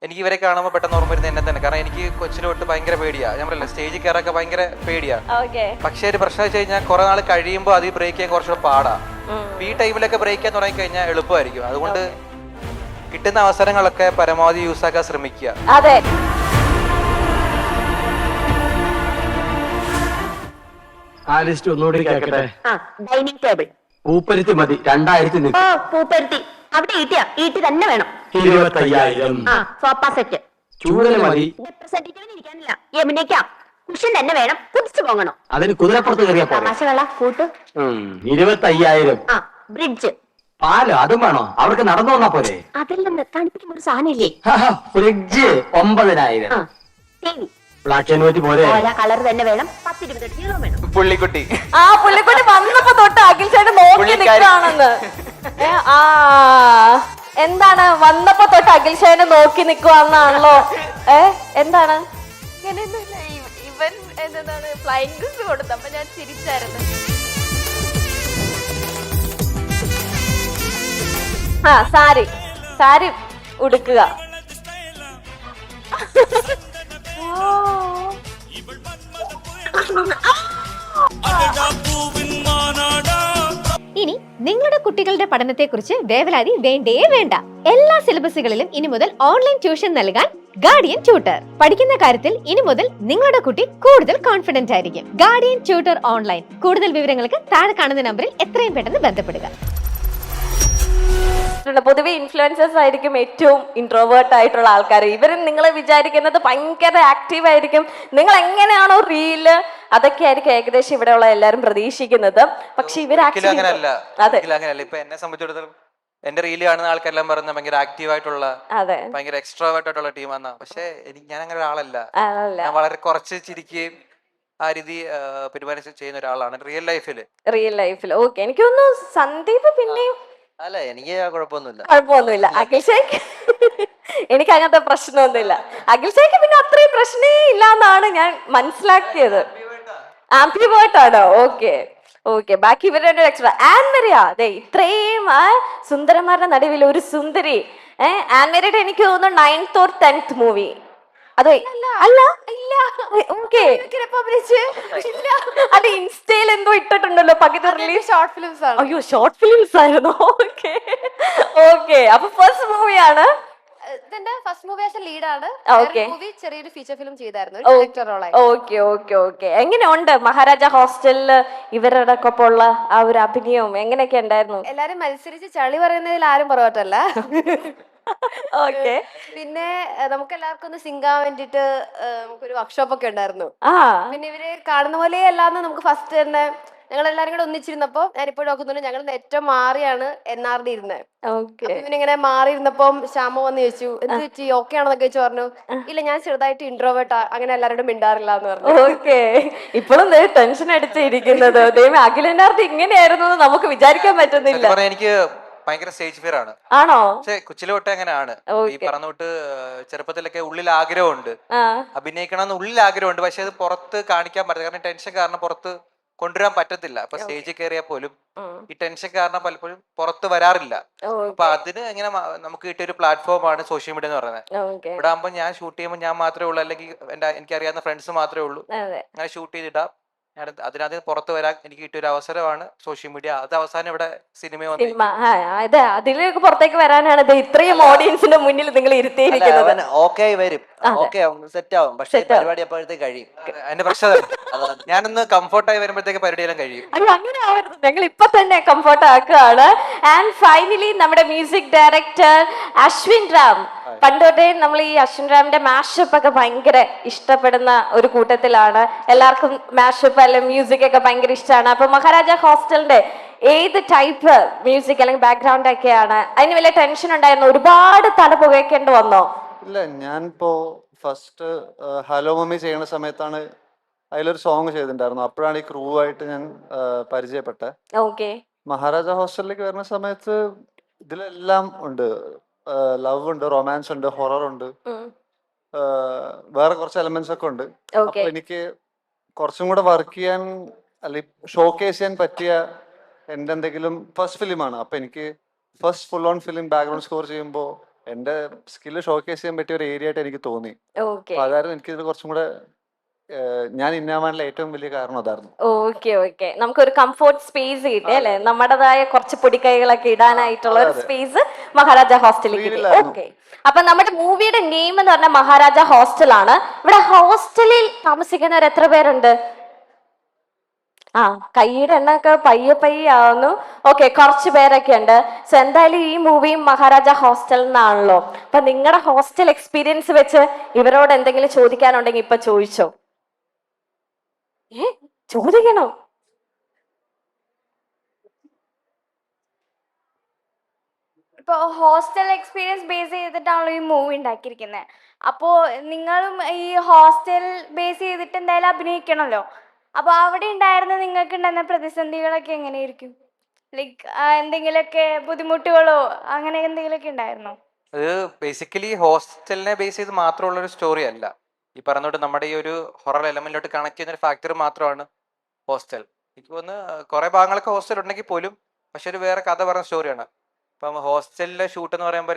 എനിക്ക് ഇവരെ കാണുമ്പോൾ പെട്ടെന്ന് ഓർമ്മ വരുന്നത് എന്നെ തന്നെ. കാരണം എനിക്ക് കൊച്ചിന് തൊട്ട് ഭയങ്കര പേടിയാ. ഞാൻ പറയില്ല, സ്റ്റേജിൽ കയറൊക്കെ ഭയങ്കര പേടിയാ. പക്ഷേ ഒരു പ്രശ്നം വെച്ച് കഴിഞ്ഞാൽ കുറെ നാൾ കഴിയുമ്പോൾ അത് ബ്രേക്ക് ചെയ്യാൻ കുറച്ചുകൂടെ പാടാ. ഈ ടൈമിലൊക്കെ ബ്രേക്ക് ചെയ്യാൻ തുടങ്ങി കഴിഞ്ഞാൽ എളുപ്പമായിരിക്കും. അതുകൊണ്ട് കിട്ടുന്ന അവസരങ്ങളൊക്കെ പരമാവധി യൂസ് ആക്കാൻ ശ്രമിക്കുക. അതെ. ആ ലിസ്റ്റ് ഒന്നുകൂടി കേൾക്കട്ടെ. ഡൈനിങ് ടേബിൾ പൂപ്പരുത്തി മതി, 2000 പൂപ്പരുത്തി അവിടെ ഈട്ടി തന്നെ വേണം. 25,000. സോഫ സെറ്റ് ചൂടല് മതി. റെപ്രസെന്റേറ്റീവിന് ഇരിക്കാനില്ല, യമുനയ്ക്കാം. കുഷൻ തന്നെ വേണം, കുതിച്ചു പോകണം. അതിന് കുതിരപ്പുറത്ത് കയറിയാ പോലെ. തമാശകള കൂട്ട്. 25,000. ബ്രിഡ്ജ്. പാല് അതും വേണോ? അവർക്ക് നടന്നു വന്നാ പോലെ. അതിൽ നിന്ന് തണുപ്പിക്കുന്ന ഒരു സാധനം ഇല്ലേ? Fridge 9,000. T V black and white പോലെ. കളർ തന്നെ വേണം. 10-20 നീളം വേണം. പുള്ളിക്കുട്ടി പുള്ളിക്കുട്ടി വന്നപ്പോ തൊട്ട് അഖിൽ ചേട്ടൻ നോക്കി നിൽക്കുകയാണെന്ന്. എന്താണ് വന്നപ്പോ തൊട്ട് അഖിൽ ചേട്ടനെ നോക്കി നിൽക്കുവാന്നാണല്ലോ. എന്താണ്? ഇവൻ എന്താണ് ഫ്ലൈങ് കിസ് കൊടുത്തപ്പോ ഞാൻ ചിരിച്ചായിരുന്നു. സാരി സാരി ഉടുക്കുക. ഇനി നിങ്ങളുടെ കുട്ടികളുടെ പഠനത്തെക്കുറിച്ച് വേവലാതി വേണ്ടേ വേണ്ട. എല്ലാ സിലബസുകളിലും ഇനി മുതൽ ഓൺലൈൻ ട്യൂഷൻ നൽകാൻ ഗാർഡിയൻ ട്യൂട്ടർ. പഠിക്കുന്ന കാര്യത്തിൽ ഇനി മുതൽ നിങ്ങളുടെ കുട്ടി കൂടുതൽ കോൺഫിഡന്റ് ആയിരിക്കും. Guardian tutor online. കൂടുതൽ വിവരങ്ങൾക്ക് താഴെ കാണുന്ന നമ്പറിൽ എത്രയും പെട്ടെന്ന് ബന്ധപ്പെടുക. പൊതുവെ ഇൻഫ്ലുവൻസേഴ്സ് ആയിരിക്കും ഏറ്റവും ഇൻട്രോവേർട്ട് ആയിട്ടുള്ള ആൾക്കാർ. ഇവർ നിങ്ങൾ വിചാരിക്കുന്നത് ഭയങ്കര ആക്റ്റീവ് ആയിരിക്കും. നിങ്ങൾ എങ്ങനെയാണോ റീല് അതൊക്കെ ആയിരിക്കും ഏകദേശം ഇവിടെയുള്ള എല്ലാരും പ്രതീക്ഷിക്കുന്നത്. പക്ഷെ ഇവർ അങ്ങനെയല്ല. ഇപ്പൊ എന്നെ സംബന്ധിച്ചിടത്തോളം എന്റെ റീല് കാണുന്ന ആൾക്കാരെല്ലാം പറയുന്നത് ഭയങ്കര ആക്റ്റീവ് ആയിട്ടുള്ള, ഭയങ്കര എക്സ്ട്രോവേർട്ട് ആയിട്ടുള്ള ടീമാന്നാ. പക്ഷെ ഞാൻ അങ്ങനെ ഒരാളല്ല. ഞാൻ വളരെ കുറച്ച് ചിരിക്കുകയും ആ രീതി പെരുമാറി ചെയ്യുന്ന ഒരാളാണ് റിയൽ ലൈഫിൽ. ഓക്കെ. എനിക്ക് തോന്നുന്നു സന്ദീപ് പിന്നെയും അല്ല, എനിക്ക് കുഴപ്പമൊന്നുമില്ല. അഖിൽ ഷേക്ക് എനിക്ക് അങ്ങനത്തെ പ്രശ്നമൊന്നുമില്ല. അഖിൽ ഷേക്ക് പിന്നെ അത്രയും പ്രശ്നേ ഇല്ല എന്നാണ് ഞാൻ മനസ്സിലാക്കിയത്. ആംബിവേർട്ട് ആണോ? ഓക്കെ. ബാക്കി ഇവരുടെ എക്സ്ട്രാ ആൻമരിയ. അതെ, ഇത്രയും സുന്ദരന്മാരുടെ നടുവിൽ ഒരു സുന്ദരി. ആൻമരിയുടെ എനിക്ക് തോന്നുന്നു 9th or 10th മൂവി. അതെ അല്ല ഓക്കെ. അത് ഇൻസ്റ്റയിൽ എന്തോ ഇട്ടിട്ടുണ്ടല്ലോ പകുതി റിലീസ്. ഷോർട്ട് ഫിലിംസ് ആണ്. അയ്യോ, ഷോർട്ട് ഫിലിംസ് ആയിരുന്നു. ഓക്കെ. അപ്പൊ ഫസ്റ്റ് മൂവിയാണ്. ഇതിന്റെ ഫസ്റ്റ് മൂവി ആസ് ലീഡാണ്. മൂവി ചെറിയൊരു ഫീച്ചർ ഫിലിം ചെയ്തായിരുന്നു. ഓക്കെ. എങ്ങനെയുണ്ട് മഹാരാജ ഹോസ്റ്റലില് ഇവരുടെ ഒപ്പമുള്ള ആ ഒരു അഭിനയവും എങ്ങനെയൊക്കെ ഉണ്ടായിരുന്നു? എല്ലാരും മത്സരിച്ച് ചളി പറയുന്നതിൽ ആരും പുറകോട്ടല്ല. ഓക്കെ. പിന്നെ നമുക്ക് എല്ലാവർക്കും ഒന്ന് സിംഗാൻ വേണ്ടിട്ട് നമുക്കൊരു വർക്ക്ഷോപ്പ് ഒക്കെ ഉണ്ടായിരുന്നു. പിന്നെ ഇവര് കാണുന്ന പോലെ അല്ലാന്ന് നമുക്ക് ഫസ്റ്റ് തന്നെ ഞങ്ങൾ എല്ലാരും കൂടെ ഒന്നിച്ചിരുന്നപ്പോ ഞാനിപ്പോൾ നോക്കുന്നുണ്ട് ഞങ്ങൾ ഏറ്റവും മാറിയാണ് NRD ഇരുന്നത്. ഇവനിങ്ങനെ മാറിയിരുന്നപ്പം ശ്യാമ വന്ന് ചോദിച്ചു എന്ത് പറ്റി, ഓക്കെ ആണെന്നൊക്കെ വെച്ച് പറഞ്ഞു. ഇല്ല, ഞാൻ ചെറുതായിട്ട് ഇൻട്രോവേർട്ട്, അങ്ങനെ എല്ലാവരോടും മിണ്ടാറില്ല എന്ന് പറഞ്ഞു. ഓക്കെ. ഇപ്പോഴും ടെൻഷൻ അടിച്ചിരിക്കുന്നത് അഖിലനാർത്തി ഇങ്ങനെയായിരുന്നു നമുക്ക് വിചാരിക്കാൻ പറ്റുന്നില്ല. എനിക്ക് ഭയങ്കര സ്റ്റേജ് ഫിയർ ആണ്. ആണോ? പക്ഷെ കൊച്ചിലെ തൊട്ടേ അങ്ങനെയാണ്. ഈ പറഞ്ഞോട്ട് ചെറുപ്പത്തിലൊക്കെ ഉള്ളിൽ ആഗ്രഹമുണ്ട്, അഭിനയിക്കണം എന്ന് ഉള്ളിൽ ആഗ്രഹമുണ്ട്. പക്ഷെ അത് പുറത്ത് കാണിക്കാൻ പറ്റില്ല. കാരണം ടെൻഷൻ കാരണം പുറത്ത് കൊണ്ടുവരാൻ പറ്റത്തില്ല. അപ്പൊ സ്റ്റേജിൽ കയറിയാൽ പോലും ഈ ടെൻഷൻ കാരണം പലപ്പോഴും പുറത്ത് വരാറില്ല. അപ്പൊ അതിന് എങ്ങനെ നമുക്ക് കിട്ടിയ ഒരു പ്ലാറ്റ്ഫോമാണ് സോഷ്യൽ മീഡിയ എന്ന് പറയുന്നത്. ഇവിടെ ആകുമ്പോൾ ഞാൻ ഷൂട്ട് ചെയ്യുമ്പോൾ ഞാൻ മാത്രമേ ഉള്ളൂ, അല്ലെങ്കിൽ എനിക്കറിയാവുന്ന ഫ്രണ്ട്സ് മാത്രമേ ഉള്ളൂ. അങ്ങനെ ഷൂട്ട് ചെയ്തിടാം. അതിനകത്ത് പുറത്ത് വരാൻ എനിക്ക് കിട്ടിയ ഒരു അവസരമാണ് സോഷ്യൽ മീഡിയ. അത് അവസാനം ഇവിടെ സിനിമ അതിലേക്ക് പുറത്തേക്ക് വരാനാണ് ഇത്രയും ഓഡിയൻസിന്റെ മുന്നിൽ നിങ്ങൾ ഇരുത്തിയിരിക്കുന്നത്. ഓക്കെ വരും, ഓക്കെ സെറ്റ് ആവും. പക്ഷേ പരിപാടി അപ്പോഴത്തേക്ക് കഴിയും. എന്റെ പ്രശ്നം ഞാനൊന്ന് കംഫർട്ടായി വരുമ്പോഴത്തേക്ക് പരിപാടി എല്ലാം കഴിയും. അയ്യോ, അങ്ങനെ ആവരുത്. ഞങ്ങൾ ഇപ്പൊ തന്നെ കംഫർട്ട് ആക്കുകയാണ്. ആൻഡ് ഫൈനലി നമ്മുടെ മ്യൂസിക് ഡയറക്ടർ അശ്വിൻ റാം. പണ്ടോട്ടേ നമ്മൾ ഈ അശ്വിൻ റാമിന്റെ മാഷപ്പ് ഒക്കെ ഭയങ്കര ഇഷ്ടപ്പെടുന്ന ഒരു കൂട്ടത്തിലാണ്. എല്ലാവർക്കും മാഷപ്പ് അല്ലെങ്കിൽ മ്യൂസിക് ഒക്കെ ഭയങ്കര ഇഷ്ടമാണ്. അപ്പൊ മഹാരാജ ഹോസ്റ്റലിന്റെ ഏത് ടൈപ്പ് മ്യൂസിക് അല്ലെങ്കിൽ ബാക്ക്ഗ്രൗണ്ട് ഒക്കെയാണ്? അതിന് വലിയ ടെൻഷൻ ഉണ്ടായിരുന്നു? ഒരുപാട് തല പുകയ്ക്കേണ്ടി വന്നോ? ഇല്ല, ഞാനിപ്പോ ഫസ്റ്റ് ഹലോ മമ്മി ചെയ്യുന്ന സമയത്താണ് അതിലൊരു സോങ് ചെയ്തിട്ടുണ്ടായിരുന്നു. അപ്പോഴാണ് ഈ ക്രൂ ആയിട്ട് ഞാൻ പരിചയപ്പെട്ടത്. ഓക്കെ. മഹാരാജ ഹോസ്റ്റലിലേക്ക് വരുന്ന സമയത്ത് ഇതിലെല്ലാം ഉണ്ട്. ലവ് ഉണ്ട്, റൊമാൻസ് ഉണ്ട്, ഹൊറർ ഉണ്ട്, വേറെ കുറച്ച് എലമെന്റ്സ് ഒക്കെ ഉണ്ട്. അപ്പൊ എനിക്ക് കുറച്ചും കൂടെ വർക്ക് ചെയ്യാൻ അല്ലെങ്കിൽ ഷോക്കേസ് ചെയ്യാൻ പറ്റിയ എന്റെ എന്തെങ്കിലും ഫസ്റ്റ് ഫിലിമാണ്. അപ്പൊ എനിക്ക് first full on film background score ചെയ്യുമ്പോൾ എൻ്റെ സ്കില്ല് ഷോക്കേസ് ചെയ്യാൻ പറ്റിയ ഒരു ഏരിയ ആയിട്ട് എനിക്ക് തോന്നി. ഓക്കെ അപ്പൊ അതായിരുന്നു എനിക്കിതിൽ കുറച്ചും കൂടെ ഞാൻ ഇന്നാവാനുള്ള ഏറ്റവും വലിയ കാരണം അതായിരുന്നു. ഓക്കെ ഓക്കെ നമുക്കൊരു കംഫോർട്ട് സ്പേസ് കിട്ടി അല്ലെ, നമ്മുടേതായ കുറച്ച് പൊടിക്കൈകളൊക്കെ ഇടാനായിട്ടുള്ള ഒരു അതെ. സ്പേസ് മഹാരാജ ഹോസ്റ്റലിൽ കിട്ടി. സ്ക്രീനിലായിരുന്നു. ഓക്കെ, അപ്പൊ നമ്മുടെ മൂവിയുടെ നെയിം എന്ന് പറഞ്ഞ മഹാരാജ ഹോസ്റ്റൽ ആണ്. ഇവിടെ ഹോസ്റ്റലിൽ താമസിക്കുന്നവർ എത്ര പേരുണ്ട്? ആ, കൈയുടെ എണ്ണൊക്കെ പയ്യെ പയ്യെ ആവുന്നു. ഓക്കെ, കുറച്ച് പേരൊക്കെ ഉണ്ട്. സോ എന്തായാലും ഈ മൂവിയും മഹാരാജ ഹോസ്റ്റൽ എന്നാണല്ലോ. അപ്പൊ നിങ്ങളുടെ ഹോസ്റ്റൽ എക്സ്പീരിയൻസ് വെച്ച് ഇവരോട് എന്തെങ്കിലും ചോദിക്കാനുണ്ടെങ്കിൽ ഇപ്പൊ ചോദിച്ചോ. ചോദിക്കണോ? ഇപ്പൊ ഹോസ്റ്റൽ എക്സ്പീരിയൻസ് ബേസ് ചെയ്തിട്ടാണല്ലോ ഈ മൂവി ഉണ്ടാക്കിയിരിക്കുന്നത്. അപ്പോൾ നിങ്ങളും ഈ ഹോസ്റ്റൽ ബേസ് ചെയ്തിട്ട് എന്തായാലും അഭിനയിക്കണമല്ലോ. അപ്പോൾ അവിടെ ഉണ്ടായിരുന്ന നിങ്ങൾക്ക് ഉണ്ടായിരുന്ന പ്രതിസന്ധികളൊക്കെ എങ്ങനെയായിരിക്കും? ലൈക്ക് എന്തെങ്കിലുമൊക്കെ ബുദ്ധിമുട്ടുകളോ അങ്ങനെ എന്തെങ്കിലുമൊക്കെ ഉണ്ടായിരുന്നോ? അത് ബേസിക്കലി ഹോസ്റ്റലിനെ ബേസ് ചെയ്ത് മാത്രമുള്ള ഒരു സ്റ്റോറി അല്ല. ഈ പറഞ്ഞോട്ട് നമ്മുടെ ഈ ഒരു ഹൊറർ എലമെന്റിലോട്ട് കണക്ട് ചെയ്യുന്ന ഒരു ഫാക്ടർ മാത്രമാണ് ഹോസ്റ്റൽ. എനിക്ക് തോന്നുന്നു കുറെ ഭാഗങ്ങളൊക്കെ ഹോസ്റ്റൽ ഉണ്ടെങ്കിൽ പോലും പക്ഷെ ഒരു വേറെ കഥ പറഞ്ഞ സ്റ്റോറിയാണ്. ഇപ്പം ഹോസ്റ്റലിലെ ഷൂട്ട് എന്ന് പറയുമ്പോൾ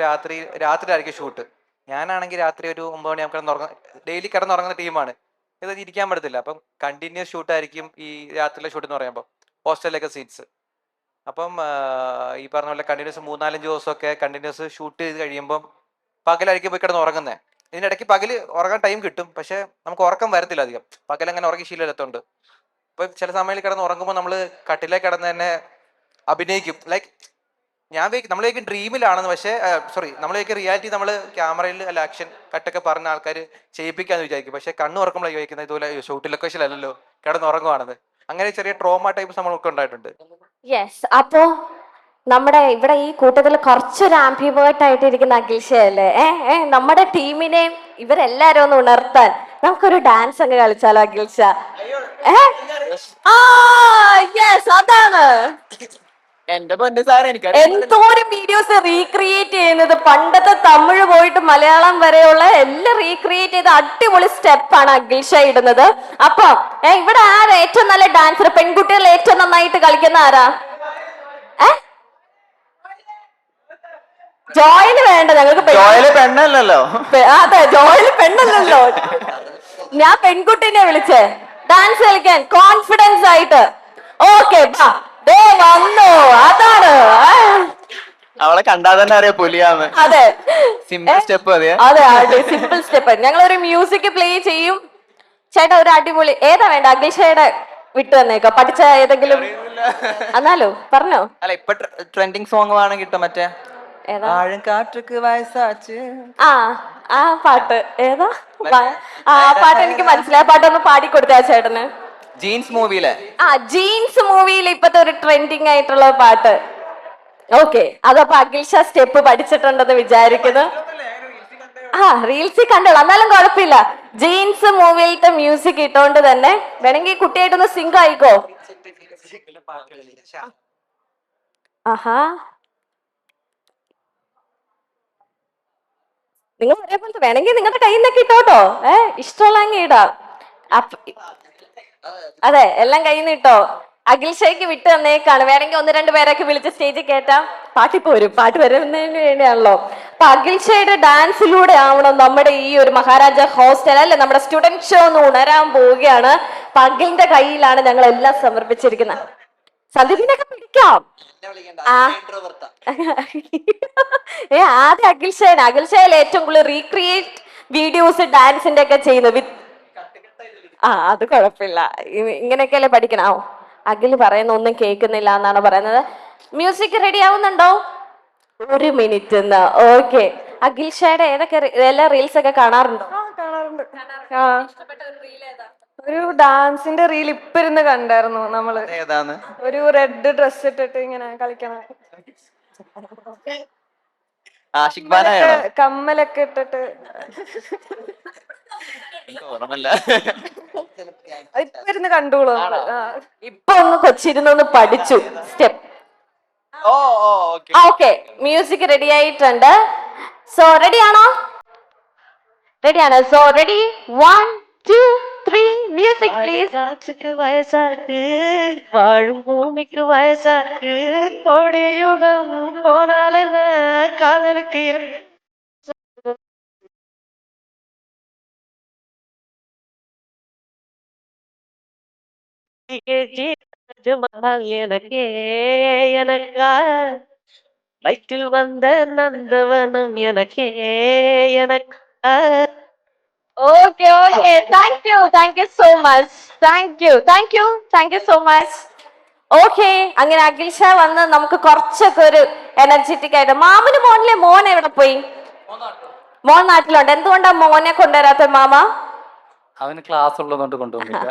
രാത്രിയിലായിരിക്കും ഷൂട്ട്. ഞാനാണെങ്കിൽ രാത്രി ഒരു 9 മണിയാകുമ്പോൾ ഡെയിലി കിടന്നുറങ്ങുന്ന ടീമാണ്. ഇത് ഇരിക്കാൻ പറ്റത്തില്ല. അപ്പം കണ്ടിന്യൂസ് ഷൂട്ടായിരിക്കും ഈ രാത്രിയിലെ ഷൂട്ട് എന്ന് പറയുമ്പോൾ ഹോസ്റ്റലിലൊക്കെ സീൻസ്. അപ്പം ഈ പറഞ്ഞ പോലെ കണ്ടിന്യൂസ് 3-4 ദിവസമൊക്കെ കണ്ടിന്യൂസ് ഷൂട്ട് ചെയ്ത് കഴിയുമ്പം പകലായിരിക്കും പോയി കിടന്ന് ഉറങ്ങുന്നത്. ഇതിനിടയ്ക്ക് പകല് ഉറങ്ങാൻ ടൈം കിട്ടും, പക്ഷെ നമുക്ക് ഉറക്കം വരത്തില്ല അധികം. പകലങ്ങനെ ഉറങ്ങി ശീലമില്ലാത്തതുകൊണ്ട് ഇപ്പം ചില സമയങ്ങളിൽ കിടന്ന് ഉറങ്ങുമ്പോൾ നമ്മൾ കട്ടിലേക്ക് കിടന്ന് തന്നെ അഭിനയിക്കും. ലൈക്ക് നമ്മളേക്ക് ഡ്രീമിലാണെന്ന്, പക്ഷേ നമ്മളേക്ക് റിയാലിറ്റി നമ്മൾ ക്യാമറയിൽ അല്ല ആക്ഷൻ കട്ടൊക്കെ പറഞ്ഞ ആൾക്കാർ ചെയ്യിപ്പിക്കാന്ന് വിചാരിക്കും. പക്ഷെ കണ്ണ് ഉറക്കുമ്പോഴാണ് ചോദിക്കുന്നത് ഇതുപോലെ ഷൂട്ട് ലൊക്കേഷൻ അല്ലല്ലോ കിടന്ന് ഉറങ്ങുവാണെന്ന്. അങ്ങനെ ചെറിയ ട്രോമ ടൈപ്പ് നമ്മൾക്ക് ഉണ്ടായിട്ടുണ്ട്. യെസ്, അപ്പോ നമ്മുടെ ഇവിടെ ഈ കൂട്ടത്തിൽ കുറച്ചൊരു ആംബിവേർട്ട് ആയിട്ട് ഇരിക്കുന്ന അഖിൽഷയല്ലേ? നമ്മുടെ ടീമിനെയും ഇവരെല്ലാരും ഒന്ന് ഉണർത്താൻ നമുക്കൊരു ഡാൻസ് അങ്ങ് കളിച്ചാലോ അഖിൽഷ? അതാണ് എന്റെ പൊന്നു സാർ എനിക്ക് എന്തോരം വീഡിയോസ് റീക്രിയേറ്റ് ചെയ്യുന്നത്. പണ്ടത്തെ തമിഴ് പോയിട്ട് മലയാളം വരെയുള്ള എല്ലാം റീക്രിയേറ്റ് ചെയ്ത് അടിപൊളി സ്റ്റെപ്പാണ് അഖിൽഷ ഇടുന്നത്. അപ്പൊ ഇവിടെ ആരാ ഏറ്റവും നല്ല ഡാൻസർ? പെൺകുട്ടികൾ ഏറ്റവും നന്നായിട്ട് കളിക്കുന്ന ആരാ? ജോയിന് വേണ്ട, ഞങ്ങൾക്ക് പെണ്ണല്ലോ. അതെ, ജോയിന് പെണ്ണല്ലല്ലോ. ഞാൻ പെൺകുട്ടീനെ വിളിച്ചേ ഡാൻസ് കളിക്കാൻ കോൺഫിഡൻസ് ആയിട്ട്. ഓക്കെ, വന്നു. അതാണ് അവളെ കണ്ടാൽ തന്നെ അറിയാം പുലിയാന്ന്. അതെ, സിമ്പിൾ സ്റ്റെപ്പ്. അതെ, സിമ്പിൾ സ്റ്റെപ്പ്. ഞങ്ങൾ ഒരു മ്യൂസിക് പ്ലേ ചെയ്യും. ചേട്ടാ ഒരു അടിപൊളി ഏതാ വേണ്ട? അഖിൽഷയുടെ വിട്ടു തന്നേക്കോ, പഠിച്ച ഏതെങ്കിലും. എന്നാലോ പറഞ്ഞോ. അല്ല, ഇപ്പൊ ട്രെൻഡിങ് സോങ് വേണം കിട്ടും. മറ്റേ ഏതാ? കാറ്റുക്ക് വയസ്സാച്ച്. ആ പാട്ട് ഏതാ? ആ പാട്ട് എനിക്ക് മനസ്സിലായ പാട്ടൊന്ന് പാടിക്കൊടുത്താ ചേട്ടന്. ജീൻസ് മൂവിയിലെ ജീൻസ് മൂവിയിൽ ഇപ്പത്തെ ഒരു ട്രെൻഡിങ് ആയിട്ടുള്ള പാട്ട്. ഓക്കെ, അതപ്പോ അഖിൽഷ സ്റ്റെപ്പ് പഠിച്ചിട്ടുണ്ടെന്ന് വിചാരിക്കുന്നു. റീൽസിൽ കണ്ടോളൂ, എന്നാലും കുഴപ്പമില്ല. ജീൻസ് മൂവിയിലത്തെ മ്യൂസിക് ഇട്ടോണ്ട് തന്നെ വേണമെങ്കിൽ കുട്ടിയായിട്ടൊന്ന് സിങ്ക് ആയിക്കോ. ആഹാ, നിങ്ങൾ ഒരേപോലത്തെ വേണമെങ്കിൽ നിങ്ങളുടെ കയ്യിൽ നിന്നൊക്കെ ഇട്ടോട്ടോ. ഇഷ്ടമുള്ള ഇടാം. അതെ, എല്ലാം കയ്യിൽ നിന്ന് ഇട്ടോ. അഖിൽഷയ്ക്ക് വിട്ട് തന്നേക്കാണ്. വേണമെങ്കിൽ 1-2 പേരൊക്കെ വിളിച്ച് സ്റ്റേജിൽ കയറ്റാം. പാട്ടിപ്പോരും, പാട്ട് വരുന്നതിന് വേണ്ടിയാണല്ലോ. അപ്പൊ അഖിൽഷയുടെ ഡാൻസിലൂടെ ആവണം നമ്മുടെ ഈ ഒരു മഹാരാജ ഹോസ്റ്റൽ അല്ലെ നമ്മുടെ സ്റ്റുഡന്റ് ഷോ ഒന്ന് ഉണരാൻ പോവുകയാണ്. അപ്പൊ അഖിലിന്റെ കയ്യിലാണ് ഞങ്ങൾ എല്ലാം സമർപ്പിച്ചിരിക്കുന്നത്. സന്ദീപിനൊക്കെ പിടിക്കാം. ആദ്യം അഖിൽഷയിൽ ഏറ്റവും കൂടുതൽ റീക്രിയേറ്റ് വീഡിയോസ് ഡാൻസിന്റെ ഒക്കെ ചെയ്യുന്നത്. അത് കുഴപ്പമില്ല, ഇങ്ങനെയൊക്കെയല്ലേ പഠിക്കണോ. അഖിൽ പറയുന്ന ഒന്നും കേൾക്കുന്നില്ല എന്നാണ് പറയുന്നത്. മ്യൂസിക് റെഡി ആവുന്നുണ്ടോ? 1 മിനിറ്റ്. ഓക്കെ, അഖിൽഷയുടെ ഏതൊക്കെ എല്ലാ റീൽസ് ഒക്കെ കാണാറുണ്ടോ? കാണാറുണ്ട്. ഒരു ഡാൻസിന്റെ റീൽ ഇപ്പൊ ഇരുന്ന് കണ്ടായിരുന്നു നമ്മള്. ഏതാണ്? ഒരു റെഡ് ഡ്രസ് ഇട്ടിട്ട് ഇങ്ങനെ കളിക്കണ, കമ്മലൊക്കെ ഇട്ടിട്ട്. ഓർമ്മല്ല. ഇപ്പൊ ഇരുന്ന് കണ്ടോളൂ. ഇപ്പൊ ഒന്ന് കൊച്ചിരുന്നൊന്ന് പഠിച്ചു സ്റ്റെപ്പ്. ഓക്കെ, മ്യൂസിക് റെഡി ആയിട്ടുണ്ട്. സോ റെഡിയാണോ? റെഡിയാണ്. So ready, 1, 2, 3 music please. വയസ്സാക്ക് വാഴും ഭൂമിക്ക് വയസ്സാക്ക്. எனக்கே எனக்கா வயிற்றில் வந்த நந்தவனம் எனக்கே எனக்கா. Okay okay thank you so much thank you so much. Okay, അങ്ങനെ അഖിൽ ഷാ വന്ന് നമുക്ക് കുറച്ചൊക്കെ ഒരു എനർജറ്റിക് ആയിട്ട്. മാമന് മോനിലെ മോൻ എവിടെ പോയി? മോൻ നാട്ടിലുണ്ട്. എന്തുകൊണ്ടാ മോനെ കൊണ്ടുവരാത്ത മാമ? അവന് ക്ലാസ് ഉള്ളതുകൊണ്ട് കൊണ്ടുവന്നില്ല.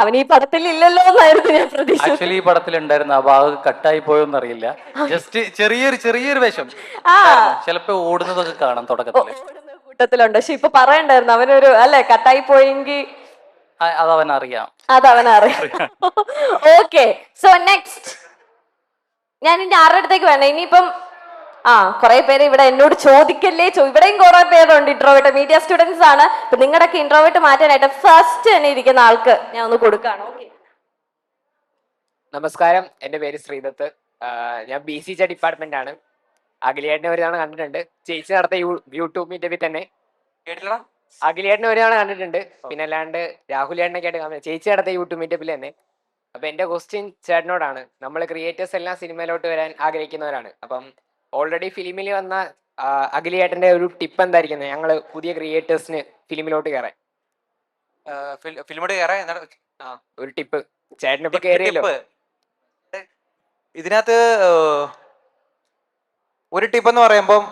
അവൻ ഈ പടത്തിൽ ഇല്ലല്ലോ എന്നായിരുന്നു ഞാൻ പ്രതീക്ഷിച്ചത്. ആക്ച്വലി ഈ പടത്തിലുണ്ടായിരുന്നു, ആ ഭാഗം കട്ടായി പോയോന്ന് അറിയില്ല. ജസ്റ്റ് ചെറിയൊരു വേഷം. ആ ചിലപ്പോ ഓടുന്നതൊക്കെ കാണാം തുടക്കത്തില്. ഓടുന്ന കൂട്ടത്തിലുണ്ട്. പക്ഷെ ഇപ്പൊ പറയണ്ടായിരുന്നു അവനൊരു അല്ലെ കട്ടായി പോയെങ്കിൽ അതവൻ അറിയാം. അതവനറിയാം. ഓക്കെ, സോ നെക്സ്റ്റ് ഞാൻ ഇനി ആരുടെ അടുത്തേക്ക് വേണ്ട. ഇനിയിപ്പം കുറെ പേര് ഇവിടെ എന്നോട് ചോദിക്കല്ലേ, ഇവിടെയും കുറെ പേരുണ്ട് ഇൻട്രോവേർട്ട് മീഡിയ സ്റ്റുഡൻസ് ആണ്. അപ്പൊ നിങ്ങളുടെയൊക്കെ ഇൻട്രോവേർട്ട് മാറ്റാനായിട്ട് ഫസ്റ്റ് തന്നെ ഇരിക്കുന്ന ആൾക്ക് ഞാൻ ഒന്ന് കൊടുക്കാണ്. ഓക്കെ, നമസ്കാരം, എൻ്റെ പേര് ശ്രീദത്ത്. ഞാൻ BCJ ഡിപ്പാർട്ട്മെന്റ് ആണ്. അഖിലേട്ടനെ ഒരു തവണ കണ്ടിട്ടുണ്ട്. ചേച്ചി നടത്തിയ യൂട്യൂബ് മീറ്റപ്പിൽ തന്നെ കേട്ടില്ലടാ? അഖിലേട്ടനെ ഒരു തവണ കണ്ടിട്ടുണ്ട്. പിന്നെ അല്ലാണ്ട് രാഹുലേട്ടനൊക്കെ ആയിട്ട് കാണുന്നത് ചേച്ചി നടത്തിയ യൂട്യൂബ് മീറ്റപ്പിൽ തന്നെ. അപ്പൊ എൻ്റെ ക്വസ്റ്റ്യൻ ചേട്ടനോടാണ്. നമ്മൾ ക്രിയേറ്റേഴ്സ് എല്ലാം സിനിമയിലോട്ട് വരാൻ ആഗ്രഹിക്കുന്നവരാണ്. അപ്പം ഓൾറെഡി ഫിലിമിൽ വന്ന അഖിലേട്ടന്റെ ഒരു ടിപ്പ് എന്തായിരിക്കുന്നത് ഞങ്ങൾ പുതിയ ക്രിയേറ്റേഴ്സിന് ഫിലിമിലോട്ട് കയറാൻ? ഫിലിമോട് കയറാൻ എന്താണ് ഒരു ടിപ്പ് ചേട്ടനിപ്പോ കയറിയല്ലോ. ഇതിനകത്ത് ഒരു ടിപ്പ് എന്ന് പറയുമ്പം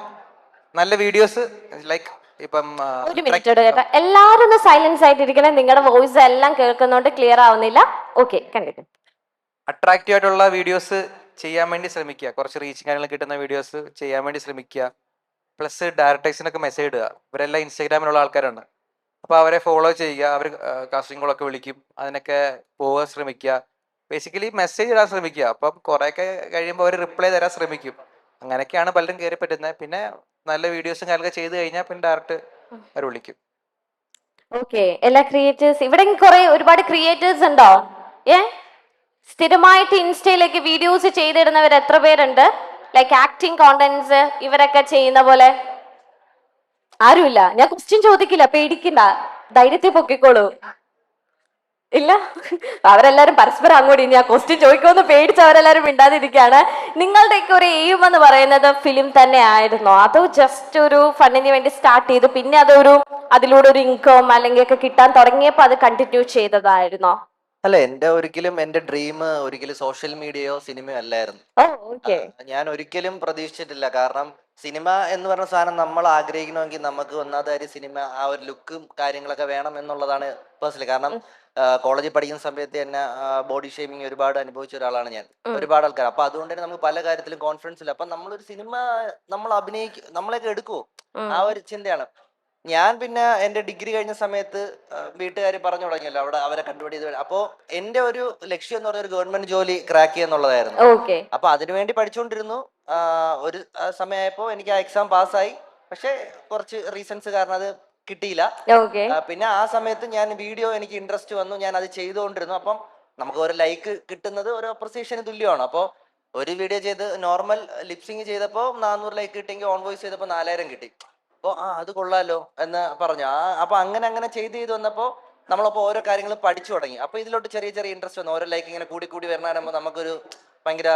നല്ല വീഡിയോസ് ലൈക്ക് ഇപ്പം ഒരു മിനിറ്റ് കേട്ടോ. എല്ലാരും ഒന്ന് സൈലൻസ് ആയിട്ടിരിക്കണേ. നിങ്ങളുടെ വോയിസ് എല്ലാം കേൾക്കുന്നോണ്ട് ക്ലിയർ ആവുന്നില്ല. ഓക്കെ, കണ്ടിട്ട് അട്രാക്റ്റീവ് ആയിട്ടുള്ള വീഡിയോസ് ചെയ്യാൻ വേണ്ടി ശ്രമിക്കുക. കുറച്ച് റീച്ചിങ് കാര്യങ്ങൾ കിട്ടുന്ന വീഡിയോസ് ചെയ്യാൻ വേണ്ടി ശ്രമിക്കുക. പ്ലസ് ഡയറക്ടേഴ്സിനൊക്കെ മെസ്സേജ് ഇടുക. ഇവരെല്ലാം ഇൻസ്റ്റാഗ്രാമിലുള്ള ആൾക്കാരാണ്. അപ്പോൾ അവരെ ഫോളോ ചെയ്യുക. അവർ കാസ്റ്റിംഗ് കോളൊക്കെ വിളിക്കും. അതിനൊക്കെ പോകാൻ ശ്രമിക്കുക. ബേസിക്കലി മെസ്സേജ് ഇടാൻ ശ്രമിക്കുക. അപ്പം കുറേയൊക്കെ കഴിയുമ്പോൾ അവർ റിപ്ലൈ തരാൻ ശ്രമിക്കും. അങ്ങനെയൊക്കെയാണ് പലരും കയറി പറ്റുന്നത്. പിന്നെ നല്ല വീഡിയോസും കാര്യങ്ങളൊക്കെ ചെയ്ത് കഴിഞ്ഞാൽ പിന്നെ ഡയറക്റ്റ് അവർ വിളിക്കും. ഓക്കെ, എല്ലാ ക്രിയേറ്റേഴ്സ് ഇവിടെ ഒരുപാട് ക്രിയേറ്റേഴ്സ് ഉണ്ടോ? സ്ഥിരമായിട്ട് ഇൻസ്റ്റയിലേക്ക് വീഡിയോസ് ചെയ്തിടുന്നവർ എത്ര പേരുണ്ട്? ലൈക്ക് ആക്ടിങ് കോണ്ടന്റ്സ് ഇവരൊക്കെ ചെയ്യുന്ന പോലെ ആരുമില്ല. ഞാൻ ക്വസ്റ്റ്യൻ ചോദിക്കില്ല, പേടിക്കണ്ട, ധൈര്യത്തിൽ പൊക്കിക്കോളൂ. ഇല്ല, അവരെല്ലാരും പരസ്പരം അങ്ങോട്ട് ഇനി ആ ക്വസ്റ്റ്യൻ ചോദിക്കുമെന്ന് പേടിച്ച് അവരെല്ലാരും മിണ്ടാതിരിക്കുകയാണ്. നിങ്ങളുടെയൊക്കെ ഒരു എയിം എന്ന് പറയുന്നത് ഫിലിം തന്നെ ആയിരുന്നോ, അതോ ജസ്റ്റ് ഒരു ഫണ്ടിന് വേണ്ടി സ്റ്റാർട്ട് ചെയ്ത് പിന്നെ അതൊരു അതിലൂടെ ഒരു ഇൻകം അല്ലെങ്കിൽ ഒക്കെ കിട്ടാൻ തുടങ്ങിയപ്പോൾ അത് കണ്ടിന്യൂ ചെയ്തതായിരുന്നോ? അല്ല, എന്റെ ഡ്രീം ഒരിക്കലും സോഷ്യൽ മീഡിയയോ സിനിമയോ അല്ലായിരുന്നു. ഞാൻ ഒരിക്കലും പ്രതീക്ഷിച്ചിട്ടില്ല. കാരണം സിനിമ എന്ന് പറഞ്ഞ സാധനം നമ്മൾ ആഗ്രഹിക്കണമെങ്കിൽ നമുക്ക് ഒന്നാമത്തെ കാര്യം സിനിമ ആ ഒരു ലുക്കും കാര്യങ്ങളൊക്കെ വേണം എന്നുള്ളതാണ് പേഴ്സണലി. കാരണം കോളേജിൽ പഠിക്കുന്ന സമയത്ത് തന്നെ ബോഡി ഷേമിങ് ഒരുപാട് അനുഭവിച്ച ഒരാളാണ് ഞാൻ. ഒരുപാട് ആൾക്കാർ. അപ്പൊ അതുകൊണ്ട് തന്നെ നമുക്ക് പല കാര്യത്തിലും കോൺഫിഡൻസ് ഇല്ല. അപ്പൊ നമ്മളൊരു സിനിമ നമ്മളെയൊക്കെ എടുക്കുവോ, ആ ഒരു ചിന്തയാണ്. ഞാൻ പിന്നെ എന്റെ ഡിഗ്രി കഴിഞ്ഞ സമയത്ത് വീട്ടുകാർ പറഞ്ഞു തുടങ്ങിയല്ലോ അവിടെ അവരെ കണ്ടുപിടിയത്. അപ്പോ എന്റെ ഒരു ലക്ഷ്യം എന്ന് പറഞ്ഞ ഒരു ഗവൺമെന്റ് ജോലി ക്രാക്ക് ചെയ്യുന്നുള്ളതായിരുന്നു. അപ്പൊ അതിനുവേണ്ടി പഠിച്ചുകൊണ്ടിരുന്നു. ഒരു സമയമായപ്പോ എനിക്ക് ആ എക്സാം പാസ്സായി. പക്ഷെ കുറച്ച് റീസൺസ് കാരണം അത് കിട്ടിയില്ല. പിന്നെ ആ സമയത്ത് ഞാൻ വീഡിയോ എനിക്ക് ഇൻട്രസ്റ്റ് വന്നു, ഞാൻ അത് ചെയ്തുകൊണ്ടിരുന്നു. അപ്പം നമുക്ക് ഒരു ലൈക്ക് കിട്ടുന്നത് ഒരു അപ്രിസിയേഷന് തുല്യമാണ്. അപ്പോൾ ഒരു വീഡിയോ ചെയ്ത് നോർമൽ ലിപ്സിങ് ചെയ്തപ്പോൾ 400 ലൈക്ക് കിട്ടിയെങ്കിൽ ഓൺ വോയിസ് ചെയ്തപ്പോൾ 4000 കിട്ടി. അപ്പോൾ അത് കൊള്ളാലോ എന്ന് പറഞ്ഞു. അപ്പൊ അങ്ങനെ ചെയ്ത് വന്നപ്പോൾ നമ്മളപ്പോൾ ഓരോ കാര്യങ്ങളും പഠിച്ചു തുടങ്ങി. അപ്പൊ ഇതിലോട്ട് ചെറിയ ഇൻട്രസ്റ്റ് വന്നു. ഓരോ ലൈക്ക് ഇങ്ങനെ കൂടി വരണാകുമ്പോൾ നമുക്കൊരു ഭയങ്കര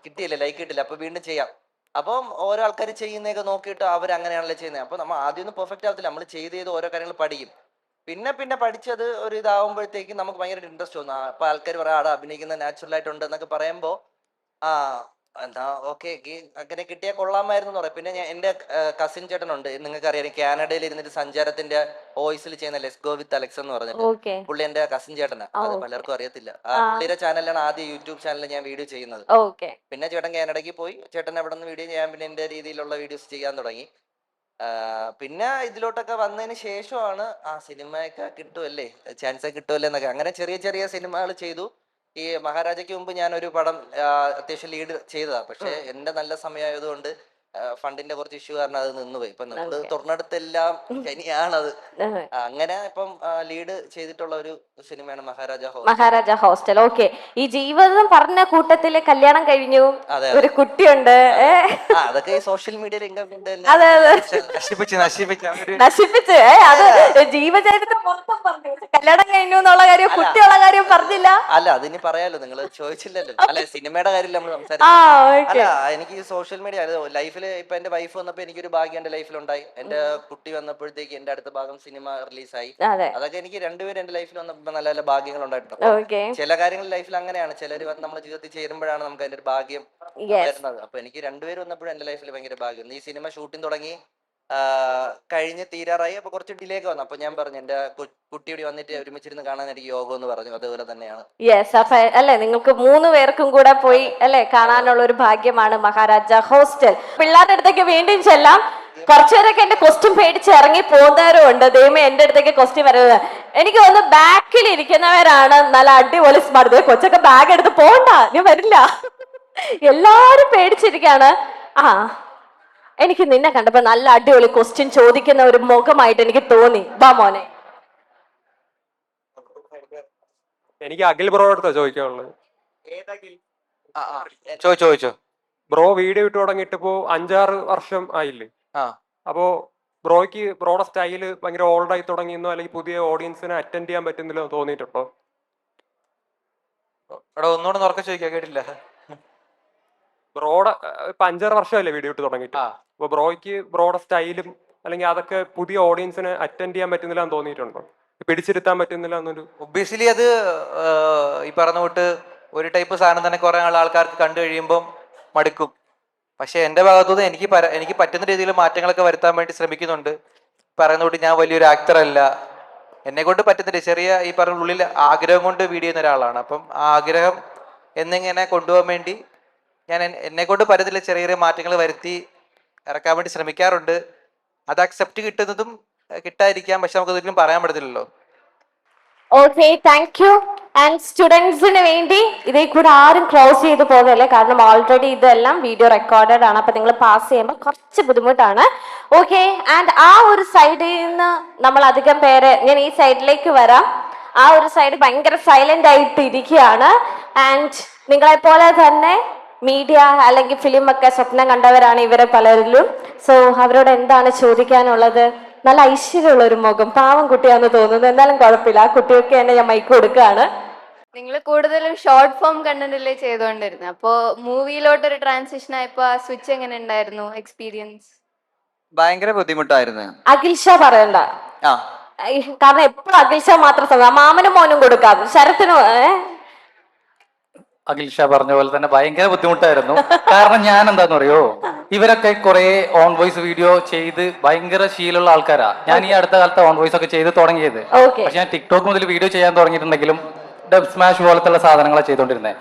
കിട്ടിയില്ല, ലൈക്ക് കിട്ടില്ല, അപ്പൊ വീണ്ടും ചെയ്യാം. അപ്പം ഓരോ ആൾക്കാർ ചെയ്യുന്നതൊക്കെ നോക്കിയിട്ട് അവരങ്ങനെയാണല്ലോ ചെയ്യുന്നത്. അപ്പൊ നമ്മൾ ആദ്യമൊന്നും പെർഫെക്റ്റ് ആവത്തില്ല. നമ്മൾ ചെയ്ത് ഓരോ കാര്യങ്ങൾ പഠിക്കും. പിന്നെ പഠിച്ചത് ഒരു ഇതാവുമ്പോഴത്തേക്കും നമുക്ക് ഭയങ്കര ഇൻട്രസ്റ്റ് തോന്നും. അപ്പൊ ആൾക്കാർ പറയാം ആടെ അഭിനയിക്കുന്നത് നാച്ചുറൽ ആയിട്ടുണ്ട് എന്നൊക്കെ പറയുമ്പോൾ എന്താ ഓക്കെ അങ്ങനെ കിട്ടിയാൽ കൊള്ളാമായിരുന്നു എന്ന് പറയും. പിന്നെ എന്റെ കസിൻ ചേട്ടനുണ്ട്, നിങ്ങൾക്ക് അറിയാം, കാനഡയിൽ ഇരുന്നിട്ട് സഞ്ചാരത്തിന്റെ വോയിസിൽ ചെയ്യുന്ന ലെസ് ഗോ വിത്ത് അലക്സ് എന്ന് പറഞ്ഞിട്ട്. പുള്ളി എന്റെ കസിൻ ചേട്ടനാ. അത് പലർക്കും അറിയത്തില്ല. പുള്ളിയുടെ ചാനലിലാണ് ആദ്യം യൂട്യൂബ് ചാനലിൽ ഞാൻ വീഡിയോ ചെയ്യുന്നത്. പിന്നെ ചേട്ടൻ കാനഡയ്ക്ക് പോയി. ചേട്ടൻ അവിടെ നിന്ന് വീഡിയോ ചെയ്യാൻ പിന്നെ എന്റെ രീതിയിലുള്ള വീഡിയോസ് ചെയ്യാൻ തുടങ്ങി. പിന്നെ ഇതിലോട്ടൊക്കെ വന്നതിന് ശേഷമാണ് സിനിമയൊക്കെ കിട്ടുമല്ലേ, ചാൻസ് കിട്ടുമല്ലേ എന്നൊക്കെ അങ്ങനെ ചെറിയ സിനിമകൾ ചെയ്തു. ഈ മഹാരാജയ്ക്ക് മുമ്പ് ഞാനൊരു പടം അത്യാവശ്യം ലീഡ് ചെയ്തതാ. പക്ഷെ എന്റെ നല്ല സമയമായതുകൊണ്ട് ഫണ്ടിന്റെ കുറച്ച് ഇഷ്യൂ കാരണം അത് നിന്നുപോയി. ഇപ്പൊ നമ്മൾ തുറന്നെടുത്തെല്ലാം ശനിയാണത്. അങ്ങനെ ഇപ്പം ലീഡ് ചെയ്തിട്ടുള്ള ഒരു സിനിമയാണ് മഹാരാജ ഹോസ്റ്റൽ. ഓക്കെ, ഈ ജീവിതം പറഞ്ഞ കൂട്ടത്തില് കല്യാണം കഴിഞ്ഞു, ഒരു കുട്ടിയുണ്ട്. അതൊക്കെ ഈ സോഷ്യൽ മീഡിയയിൽ അതെ അതെ, നശിപ്പിച്ച് അത് ജീവചരിത്രം മൊത്തം പറഞ്ഞു. കല്യാണം കഴിഞ്ഞു എന്നുള്ള കാര്യം, കുട്ടിയുള്ള കാര്യം പറഞ്ഞില്ല. അല്ല, അതിനി പറയാലോ, നിങ്ങൾ ചോദിച്ചില്ലല്ലോ. അല്ല, സിനിമയുടെ കാര്യം നമ്മൾ സംസാരിച്ചു. അല്ല, എനിക്ക് സോഷ്യൽ മീഡിയ ലൈഫിൽ ഇപ്പൊ എന്റെ വൈഫ് വന്നപ്പോ എനിക്കൊരു ഭാഗ്യം എന്റെ ലൈഫിലുണ്ടായി. എന്റെ കുട്ടി വന്നപ്പോഴത്തേക്ക് എന്റെ അടുത്ത ഭാഗം സിനിമ റിലീസായി. അതൊക്കെ എനിക്ക് രണ്ടുപേരും എന്റെ ലൈഫിൽ വന്നപ്പോ നല്ല നല്ല ഭാഗ്യങ്ങൾ ഉണ്ടായിട്ടുണ്ട്. ചില കാര്യങ്ങൾ ലൈഫിൽ അങ്ങനെയാണ്, ചിലർ നമ്മുടെ ജീവിതത്തിൽ ചേരുമ്പോഴാണ് നമുക്ക് അതിന്റെ ഒരു ഭാഗ്യം വരുന്നത്. അപ്പൊ എനിക്ക് രണ്ടുപേരും വന്നപ്പോഴും എന്റെ ലൈഫിൽ ഭയങ്കര ഭാഗ്യം. ഈ സിനിമ ഷൂട്ടിംഗ് തുടങ്ങി കഴിഞ്ഞ് തീരാറായി. അപ്പൊ കുറച്ച് ഡിലേ ഒക്കെ വന്നു. അപ്പൊ ഞാൻ പറഞ്ഞു എന്റെ കുട്ടിയോട് വന്നിട്ട് ഒരുമിച്ചിരുന്ന് കാണാൻ എനിക്ക് യോഗം എന്ന് പറഞ്ഞു. അതുപോലെ തന്നെയാണ്. യെസ്, അപ്പൊ അല്ലെ നിങ്ങൾക്ക് 3 പേർക്കും കൂടെ പോയി അല്ലെ കാണാനുള്ള ഒരു ഭാഗ്യമാണ് മഹാരാജ ഹോസ്റ്റൽ. പിള്ളേരുടെ അടുത്തേക്ക് വീണ്ടും ചെല്ലാം. കുറച്ചുപേരൊക്കെ എന്റെ ക്വസ്റ്റ്യൻ പേടിച്ച് ഇറങ്ങി പോകുന്നവരും ഉണ്ട്. ദൈവമേ, എന്റെ അടുത്തേക്ക് ക്വസ്റ്റ്യൻ വരുന്നത് എനിക്ക് തോന്നുന്നു ബാക്കിൽ ഇരിക്കുന്നവരാണ് നല്ല അടിപൊളി സ്മാർട്ട്. കൊച്ചൊക്കെ ബാഗ് എടുത്ത് പോണ്ട, ഞാൻ വരില്ല. എല്ലാരും പേടിച്ചിരിക്കാണ്. എനിക്ക് നിന്നെ കണ്ടപ്പോ നല്ല അടിപൊളി ക്വസ്റ്റ്യൻ ചോദിക്കുന്ന ഒരു മുഖമായിട്ട് എനിക്ക് തോന്നി. ബാ മോനെ. എനിക്ക് അഖിൽ ബ്രോയുടെ അടുത്താ ചോദിക്കാനുള്ളത്. ചോദിച്ചോ. ബ്രോ വീഡിയോ ഇട്ട് തുടങ്ങിയിട്ട് ഇപ്പോ 5-6 വർഷം ആയില്ലേ? അപ്പോ ബ്രോയുടെ സ്റ്റൈല് ഭയങ്കര ഓൾഡ് ആയി തുടങ്ങിയെന്നോ അല്ലെങ്കിൽ പുതിയ ഓഡിയൻസിനെ അറ്റൻഡ് ചെയ്യാൻ പറ്റുന്നില്ലോ തോന്നിയിട്ടുണ്ടോ? ഒന്നുകൂടെ ഉറക്കെ ചോദിക്കാം, കേട്ടില്ല. ബ്രോയുടെ ഇപ്പൊ 5-6 വർഷമല്ലേ വീഡിയോ ഇട്ട് തുടങ്ങിയിട്ട്. അപ്പൊ ബ്രോയുടെ സ്റ്റൈലും അല്ലെങ്കിൽ അതൊക്കെ പുതിയ ഓഡിയൻസിനെ അറ്റൻഡ് ചെയ്യാൻ പറ്റുന്നില്ല എന്ന് തോന്നിയിട്ടുണ്ടോ? പിടിച്ചിരുത്താൻ പറ്റുന്നില്ല എന്നൊരു. ഒബ്വിയസ്ലി അത് ഈ പറഞ്ഞ തൊട്ട് ഒരു ടൈപ്പ് സാധനം തന്നെ കുറെ ആൾക്കാർക്ക് കണ്ടു കഴിയുമ്പോൾ മടുക്കും. പക്ഷെ എൻ്റെ ഭാഗത്തുനിന്ന് എനിക്ക് പറ്റുന്ന രീതിയിൽ മാറ്റങ്ങളൊക്കെ വരുത്താൻ വേണ്ടി ശ്രമിക്കുന്നുണ്ട്. പറയുന്ന തൊട്ട് ഞാൻ വലിയൊരു ആക്ടർ അല്ല, എന്നെ കൊണ്ട് പറ്റുന്നില്ല. ചെറിയ ഈ പറഞ്ഞ ഉള്ളിൽ ആഗ്രഹം കൊണ്ട് വീഡിയോ ചെയ്യുന്ന ഒരാളാണ്. അപ്പം ആ ആഗ്രഹം എന്നിങ്ങനെ കൊണ്ടുപോകാൻ വേണ്ടി ഞാൻ എന്നെ കൊണ്ട് പറ്റത്തില്ല ചെറിയ ചെറിയ മാറ്റങ്ങൾ വരുത്തി ഇറക്കാൻ വേണ്ടി ശ്രമിക്കാറുണ്ട്. അത് അക്സെപ്റ്റ് കിട്ടുന്നതും കിട്ടാതിരിക്കാം, പക്ഷെ നമുക്ക് ഒരിക്കലും പറയാൻ പറ്റത്തില്ലല്ലോ. Okay, thank you. ആൻഡ് സ്റ്റുഡൻസിന് വേണ്ടി ഇതേ കൂടെ ആരും ക്ലോസ് ചെയ്ത് പോകല്ലേ, കാരണം ഓൾറെഡി ഇതെല്ലാം വീഡിയോ റെക്കോർഡഡ് ആണ്. അപ്പൊ നിങ്ങൾ പാസ് ചെയ്യുമ്പോൾ കുറച്ച് ബുദ്ധിമുട്ടാണ്. ഓക്കെ, ആൻഡ് ആ ഒരു സൈഡിൽ നിന്ന് നമ്മൾ അധികം പേര്, ഞാൻ ഈ സൈഡിലേക്ക് വരാം. ആ ഒരു സൈഡ് ഭയങ്കര സൈലന്റ് ആയിട്ട് ഇരിക്കുകയാണ്. ആൻഡ് നിങ്ങളെ പോലെ തന്നെ മീഡിയ അല്ലെങ്കിൽ ഫിലിം ഒക്കെ സ്വപ്നം കണ്ടവരാണ് ഇവരെ പലരിലും. സോ അവരോട് എന്താണ് ചോദിക്കാനുള്ളത്? നല്ല ഐശ്വര്യമുള്ള ഒരു മുഖം, പാവം കുട്ടിയാന്ന് തോന്നുന്നു. എന്നാലും കുഴപ്പമില്ല, ആ കുട്ടിയൊക്കെ തന്നെ ഞാൻ മൈക്ക് കൊടുക്കുകയാണ്. നിങ്ങൾ കൂടുതലും ഷോർട്ട് ഫോം കണ്ടന്റല്ലേ ചെയ്തുകൊണ്ടിരുന്നത്, അപ്പോ മൂവിയിലോട്ടൊരു ട്രാൻസിഷൻ ആയപ്പോ ആ സ്വിച്ച് എങ്ങനെ ഉണ്ടായിരുന്നു എക്സ്പീരിയൻസ്? ഭയങ്കര ബുദ്ധിമുട്ടായിരുന്നു. അഖിൽ ഷാ പറയണ്ട, കാരണം എപ്പോഴും അഖിൽ ഷാ മാത്രം. മാമനും മോനും കൊടുക്കാം, ശരത്തിനും. അഖിൽ ഷാ പറഞ്ഞ പോലെ തന്നെ ഭയങ്കര ബുദ്ധിമുട്ടായിരുന്നു. കാരണം ഞാൻ എന്താന്ന് പറയോ, ഇവരൊക്കെ കുറെ ഓൺ വോയിസ് വീഡിയോ ചെയ്ത് ഭയങ്കര ശീലമുള്ള ആൾക്കാരാ. ഞാൻ ഈ അടുത്ത കാലത്ത് ഓൺ വോയിസ് ഒക്കെ ചെയ്ത് തുടങ്ങിയത്. പക്ഷെ ഞാൻ ടിക്ടോക്ക് മുതൽ വീഡിയോ ചെയ്യാൻ തുടങ്ങിയിട്ടുണ്ടെങ്കിലും ഡബ് സ്മാഷ് പോലത്തുള്ള സാധനങ്ങളാണ് ചെയ്തുകൊണ്ടിരുന്നത്.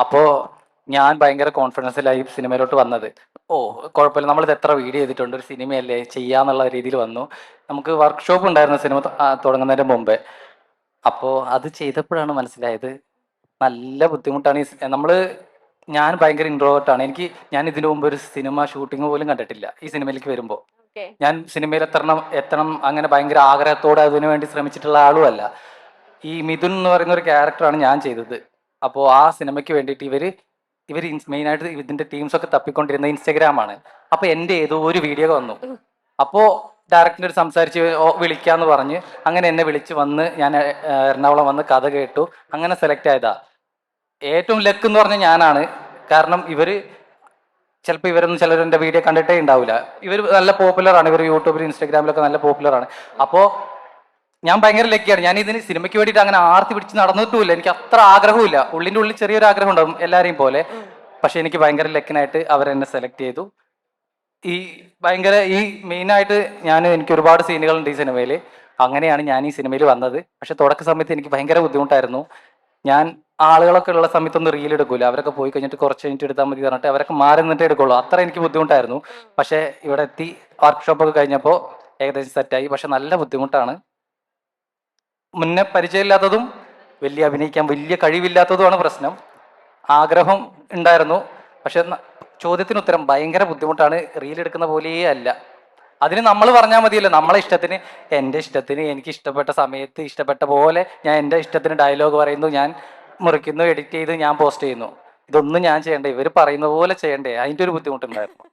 അപ്പോ ഞാൻ ഭയങ്കര കോൺഫിഡൻസിലായി സിനിമയിലോട്ട് വന്നത്. കുഴപ്പമില്ല, നമ്മളിത് എത്ര വീഡിയോ ചെയ്തിട്ടുണ്ട്, ഒരു സിനിമയല്ലേ ചെയ്യാന്നുള്ള രീതിയിൽ വന്നു. നമുക്ക് വർക്ക്ഷോപ്പ് ഉണ്ടായിരുന്നു സിനിമ തുടങ്ങുന്നതിന് മുമ്പേ. അപ്പോൾ അത് ചെയ്തപ്പോഴാണ് മനസ്സിലായത് നല്ല ബുദ്ധിമുട്ടാണ്. ഞാൻ ഭയങ്കര ഇൻട്രോവേർട്ടാണ്. ഞാൻ ഇതിനു മുമ്പ് ഒരു സിനിമ ഷൂട്ടിംഗ് പോലും കണ്ടിട്ടില്ല. ഈ സിനിമയിലേക്ക് വരുമ്പോൾ ഞാൻ സിനിമയിൽ എത്തണം അങ്ങനെ ഭയങ്കര ആഗ്രഹത്തോടെ അതിനു വേണ്ടി ശ്രമിച്ചിട്ടുള്ള ആളുമല്ല. ഈ മിഥുൻ എന്ന് പറയുന്ന ഒരു ക്യാരക്ടറാണ് ഞാൻ ചെയ്തത്. അപ്പോൾ ആ സിനിമയ്ക്ക് വേണ്ടിയിട്ട് ഇവർ മെയിനായിട്ട് ഇതിൻ്റെ ടീംസൊക്കെ തപ്പിക്കൊണ്ടിരുന്ന ഇൻസ്റ്റഗ്രാമാണ്. അപ്പോൾ എൻ്റെ ഏതോ ഒരു വീഡിയോ വന്നു. അപ്പോൾ ഡയറക്ടറിനോട് സംസാരിച്ച് വിളിക്കാന്ന് പറഞ്ഞ് അങ്ങനെ എന്നെ വിളിച്ച് വന്ന് ഞാൻ എറണാകുളം വന്ന് കഥ കേട്ടു. അങ്ങനെ സെലക്ട് ആയതാ. ഏറ്റവും ലക്ക് എന്ന് പറഞ്ഞാൽ ഞാനാണ്. കാരണം ചിലപ്പോൾ ഇവരൊന്നും ചിലരുടെ വീഡിയോ കണ്ടിട്ടേ ഉണ്ടാവില്ല. ഇവർ നല്ല പോപ്പുലറാണ്, ഇവർ യൂട്യൂബിൽ ഇൻസ്റ്റാഗ്രാമിലൊക്കെ നല്ല പോപ്പുലറാണ്. അപ്പോൾ ഞാൻ ഭയങ്കര ലക്കിയാണ്. ഞാൻ ഇതിന് സിനിമയ്ക്ക് വേണ്ടിയിട്ട് അങ്ങനെ ആർത്തി പിടിച്ച് നടന്നിട്ടുമില്ല. എനിക്ക് അത്ര ആഗ്രഹമില്ല. ഉള്ളിൻ്റെ ഉള്ളിൽ ചെറിയൊരു ആഗ്രഹം ഉണ്ടാവും എല്ലാവരെയും പോലെ. പക്ഷെ എനിക്ക് ഭയങ്കര ലക്കിനായിട്ട് അവരെന്നെ സെലക്ട് ചെയ്തു. ഈ മെയിനായിട്ട് എനിക്ക് ഒരുപാട് സീനുകളുണ്ട് ഈ സിനിമയിൽ. അങ്ങനെയാണ് ഞാൻ ഈ സിനിമയിൽ വന്നത്. പക്ഷെ തുടക്ക സമയത്ത് എനിക്ക് ഭയങ്കര ബുദ്ധിമുട്ടായിരുന്നു. ഞാൻ ആളുകളൊക്കെ ഉള്ള സമയത്തൊന്നും റീൽ എടുക്കൂല. അവരൊക്കെ പോയി കഴിഞ്ഞിട്ട് കുറച്ച് മിനിറ്റ് എടുത്താൽ മതി പറഞ്ഞിട്ട് അവരൊക്കെ മാറി നിന്നിട്ടേ എടുക്കുള്ളൂ. അത്ര എനിക്ക് ബുദ്ധിമുട്ടായിരുന്നു. പക്ഷേ ഇവിടെ എത്തി വർക്ക്ഷോപ്പൊക്കെ കഴിഞ്ഞപ്പോൾ ഏകദേശം സെറ്റായി. പക്ഷെ നല്ല ബുദ്ധിമുട്ടാണ്. മുന്നേ പരിചയമില്ലാത്തതും അഭിനയിക്കാൻ വലിയ കഴിവില്ലാത്തതുമാണ് പ്രശ്നം. ആഗ്രഹം ഉണ്ടായിരുന്നു, പക്ഷെ ചോദ്യത്തിന് ഉത്തരം ഭയങ്കര ബുദ്ധിമുട്ടാണ്. റീൽ എടുക്കുന്ന പോലെയേ അല്ല. അതിന് നമ്മൾ പറഞ്ഞാൽ മതിയല്ലോ, നമ്മളെ ഇഷ്ടത്തിന്, എൻ്റെ ഇഷ്ടത്തിന്, എനിക്ക് ഇഷ്ടപ്പെട്ട സമയത്ത് ഇഷ്ടപ്പെട്ട പോലെ ഞാൻ എൻ്റെ ഇഷ്ടത്തിന് ഡയലോഗ് പറയുന്നു, ഞാൻ മുറിക്കുന്നു, എഡിറ്റ് ചെയ്ത് ഞാൻ പോസ്റ്റ് ചെയ്യുന്നു. ഇതൊന്നും ഞാൻ ചെയ്യണ്ടേ, ഇവർ പറയുന്ന പോലെ ചെയ്യണ്ടേ? അതിൻ്റെ ഒരു ബുദ്ധിമുട്ടുണ്ടായിരുന്നു.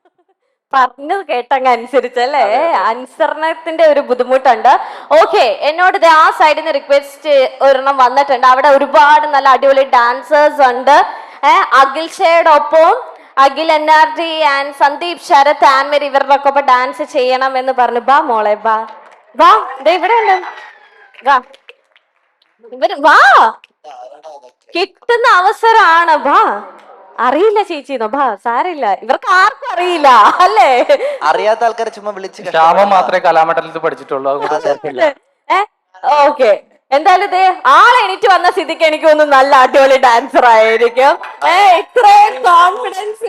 പറഞ്ഞത് കേട്ടങ്ങ് അനുസരിച്ചല്ലേ, അനുസരണത്തിന്റെ ഒരു ബുദ്ധിമുട്ടുണ്ട്. ഓക്കെ, എന്നോട് ഇത് ആ സൈഡിൽ നിന്ന് റിക്വസ്റ്റ് ഒരെണ്ണം വന്നിട്ടുണ്ട്. അവിടെ ഒരുപാട് നല്ല അടിപൊളി ഡാൻസേഴ്സ് ഉണ്ട്. അഖിൽഷയോടൊപ്പം അഖിൽ NRD ആൻഡ് സന്ദീപ് ശരത് ആൻമരി ഇവരുടെ ഒക്കെ ഡാൻസ് ചെയ്യണം എന്ന് പറഞ്ഞു. ബാ മോളെ, ബാ വാ, ഇവിടെ ഉണ്ട്, ഇവര് വാ, കിട്ടുന്ന അവസരമാണ്. ബാ, അറിയില്ല ചേച്ചിന്നോ, ബാ, സാരില്ല, ഇവർക്ക് ആർക്കും അറിയില്ല അല്ലേ, അറിയാത്ത ആൾക്കാരെ ചുമ്മാ വിളിച്ച് ശ്യാമം മാത്രമേ കലാമണ്ഡലത്തിൽ പഠിച്ചിട്ടുള്ളൂ, അതുകൊണ്ട് ഓക്കെ. എന്തായാലും ഇതേ ആളെ എണീറ്റ് വന്ന സ്ഥിതിക്ക് എനിക്ക് തോന്നുന്നു നല്ല അടിപൊളി ഡാൻസർ ആയിരിക്കും. ഇത്രയും കോൺഫിഡൻസ്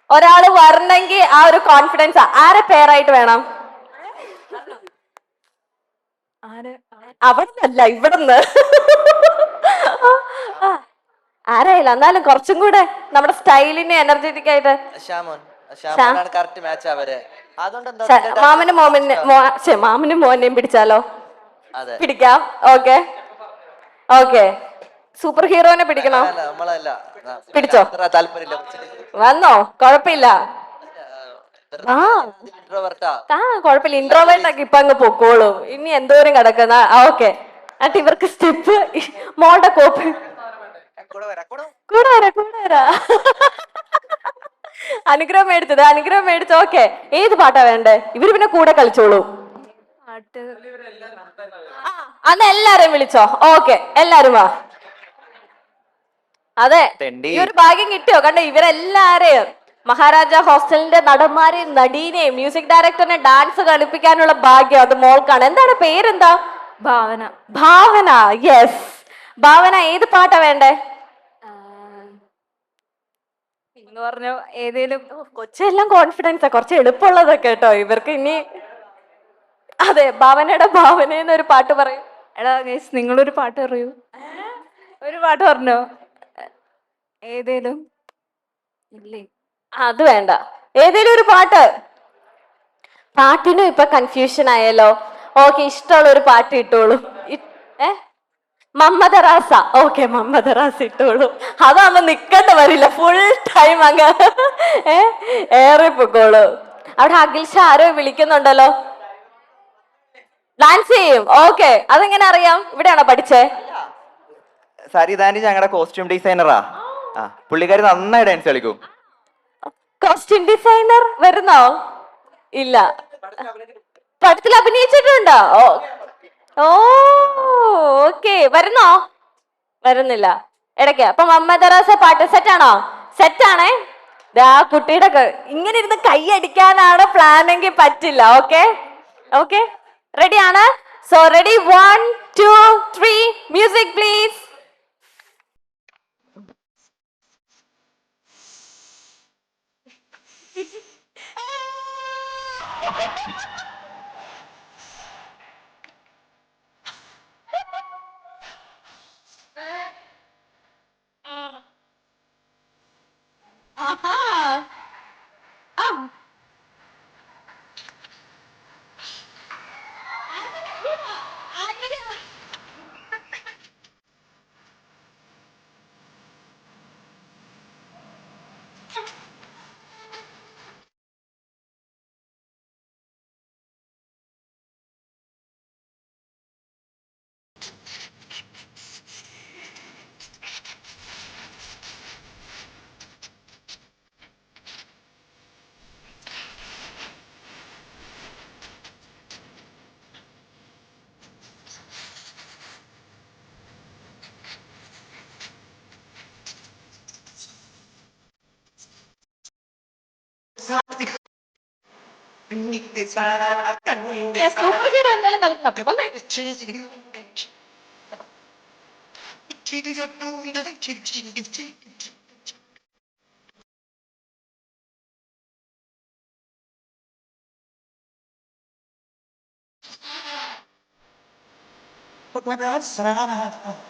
ഒരാള് വരണമെങ്കിൽ ആ ഒരു കോൺഫിഡൻസ് ആരെ പേരായിട്ട് വേണം? അവിടുന്നല്ല, ഇവിടുന്ന് ആരായില്ല, എന്നാലും കുറച്ചും കൂടെ നമ്മുടെ സ്റ്റൈലിന് എനർജറ്റിക് ആയിട്ട് മാമനും മോനെയും പിടിച്ചാലോ? പിടിക്കാം. ഓക്കെ ഓക്കെ, സൂപ്പർ ഹീറോനെ പിടിക്കണോ? പിടിച്ചോ, വന്നോ, കുഴപ്പമില്ല. കുഴപ്പമില്ല, ഇൻട്രോവേർട്ട് ആക്കി ഇപ്പൊ അങ്ങ് പൊക്കോളൂ. ഇനി എന്തോരം കിടക്കുന്ന. ഓക്കെ, എന്നിട്ട് ഇവർക്ക് സ്റ്റെപ്പ് മോളുടെ കോപ്പി കൂടെ വരാ. അനുഗ്രഹം മേടിച്ചത്, അനുഗ്രഹം മേടിച്ചു. ഓക്കെ, ഏത് പാട്ടാ വേണ്ടേ? ഇവര് പിന്നെ കൂടെ കളിച്ചോളൂ. അന്ന് എല്ലാരെയും വിളിച്ചോ. ഓക്കെ, എല്ലാരും വാ. അതെ, ഈ ഒരു ഭാഗ്യം കിട്ടിയോ? കണ്ടോ, ഇവരെല്ലാരെയും മഹാരാജ ഹോസ്റ്റലിന്റെ നടന്മാരെയും നടീനെയും മ്യൂസിക് ഡയറക്ടറിനെ ഡാൻസ് കളിപ്പിക്കാനുള്ള ഭാഗ്യം അത് മോൾക്കാണ്. എന്താണ് പേരെന്താ? ഭാവന. ഭാവന, യെസ്. ഭാവന, ഏത് പാട്ടാ വേണ്ടേ? എന്ന് പറഞ്ഞു ഏതേലും. കൊച്ചെല്ലാം കോൺഫിഡൻസാ, കുറച്ച് എളുപ്പമുള്ളതൊക്കെ കേട്ടോ ഇവർക്ക്. ഇനി അതെ, ഭാവനയുടെ ഭാവനയെന്നൊരു പാട്ട് പറയും. എടാ ഗൈസ്, നിങ്ങളൊരു പാട്ട് പറയൂ. ഒരു പാട്ട് പറഞ്ഞോ, ഏതേലും. ഇല്ലേ, അത് വേണ്ട, ഏതേലും ഒരു പാട്ട്. പാട്ടിനും ഇപ്പൊ കൺഫ്യൂഷൻ ആയല്ലോ. ഓക്കെ, ഇഷ്ടമുള്ള ഒരു പാട്ട് ഇട്ടോളൂ. മമ്മദറാസ. ഓക്കെ, മമ്മദറാസ ഇട്ടോളൂ. അതാകുമ്പോ നിക്കണ്ട വരില്ല, ഫുൾ ടൈം അങ്ങ് ഏറെ പൊക്കോളൂ. അവിടെ അഖിൽ ഷാ ആരോ വിളിക്കുന്നുണ്ടല്ലോ, ഡാൻസ് ചെയ്യും. ഓക്കെ, അതെങ്ങനെ അറിയാം? ഇവിടെയാണോ പഠിച്ചേ? സരിതാനി ഞങ്ങളുടെ കോസ്റ്റ്യൂം ഡിസൈനറാ. പുള്ളിക്കാരി നന്നായി ഡാൻസ് കളിക്കും. കോസ്റ്റ്യൂം ഡിസൈനർ വരുന്നോ? ഇല്ല, പടത്തിൽ അഭിനയിച്ചിട്ടുണ്ടോ? ഓ ഓക്കെ, വരുന്നോ? വരുന്നില്ല ഇടയ്ക്ക്. അപ്പൊ മമ്മദറാസ പാട്ട് സെറ്റാണോ? സെറ്റാണേ. ആ കുട്ടിയുടെ ഇങ്ങനെ ഇരുന്ന് കൈയടിക്കാനാണ് പ്ലാനെങ്കിൽ പറ്റില്ല. ഓക്കെ ഓക്കെ, റെഡിയാണ്? So ready, 1 2 3 music please.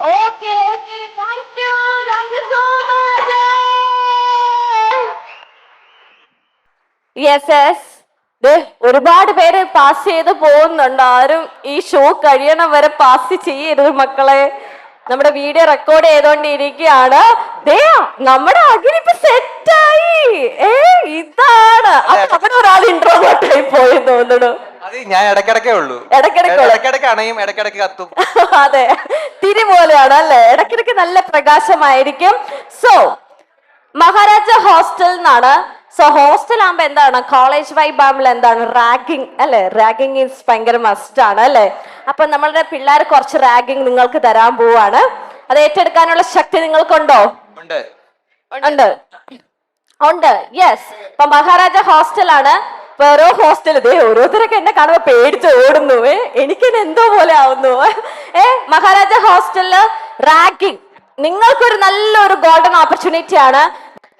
Okay, thank you so much. Yes yes. ഒരുപാട് പേര് പാസ് ചെയ്ത് പോകുന്നുണ്ട്. ആരും ഈ ഷോ കഴിയണം വരെ പാസ് ചെയ്യരുത് മക്കളെ. നമ്മുടെ വീഡിയോ റെക്കോർഡ് ചെയ്തോണ്ടിരിക്കുകയാണ്. നമ്മുടെ അഖിലിപ്പ് സെറ്റായി. ഇതാണ് അവിടെ ഒരാൾ ഇൻട്രോവേർട്ട് ആയി പോയി തോന്നുന്നു. അത് ഞാൻ ഇടയ്ക്കിടക്കേ ഉള്ളൂ. ഇടയ്ക്കിടയ്ക്ക് അണയും, ഇടയ്ക്കിടയ്ക്ക് കത്തും. അതെ, തിരി പോലെയാണ് അല്ലെ. ഇടയ്ക്കിടയ്ക്ക് നല്ല പ്രകാശമായിരിക്കും. സോ മഹാരാജ ഹോസ്റ്റൽ എന്നാണ്. സോ ഹോസ്റ്റൽ ആകുമ്പോ എന്താണ്, കോളേജ് വൈബ് ആകുമ്പോൾ എന്താണ്, റാഗിങ് അല്ലെ. റാഗിങ് ഈസ് ഭയങ്കര മസ്റ്റ് ആണ് അല്ലെ. അപ്പൊ നമ്മളുടെ പിള്ളേർ കുറച്ച് റാഗിങ് നിങ്ങൾക്ക് തരാൻ പോവാണ്. അത് ഏറ്റെടുക്കാനുള്ള ശക്തി നിങ്ങൾക്കുണ്ടോ? ഉണ്ട് ഉണ്ട് ഉണ്ട്. യെസ്. ഇപ്പൊ മഹാരാജ ഹോസ്റ്റലാണ്. വേറെ ഹോസ്റ്റൽ ഓരോരുത്തരൊക്കെ എന്നെ കാണുമ്പോ പേടിച്ച് ഓടുന്നു. എനിക്കെന്നെ എന്തോ പോലെ ആവുന്നു. മഹാരാജ ഹോസ്റ്റലില് റാഗിങ് നിങ്ങൾക്കൊരു നല്ലൊരു ഗോൾഡൻ ഓപ്പർച്യൂണിറ്റി ആണ്.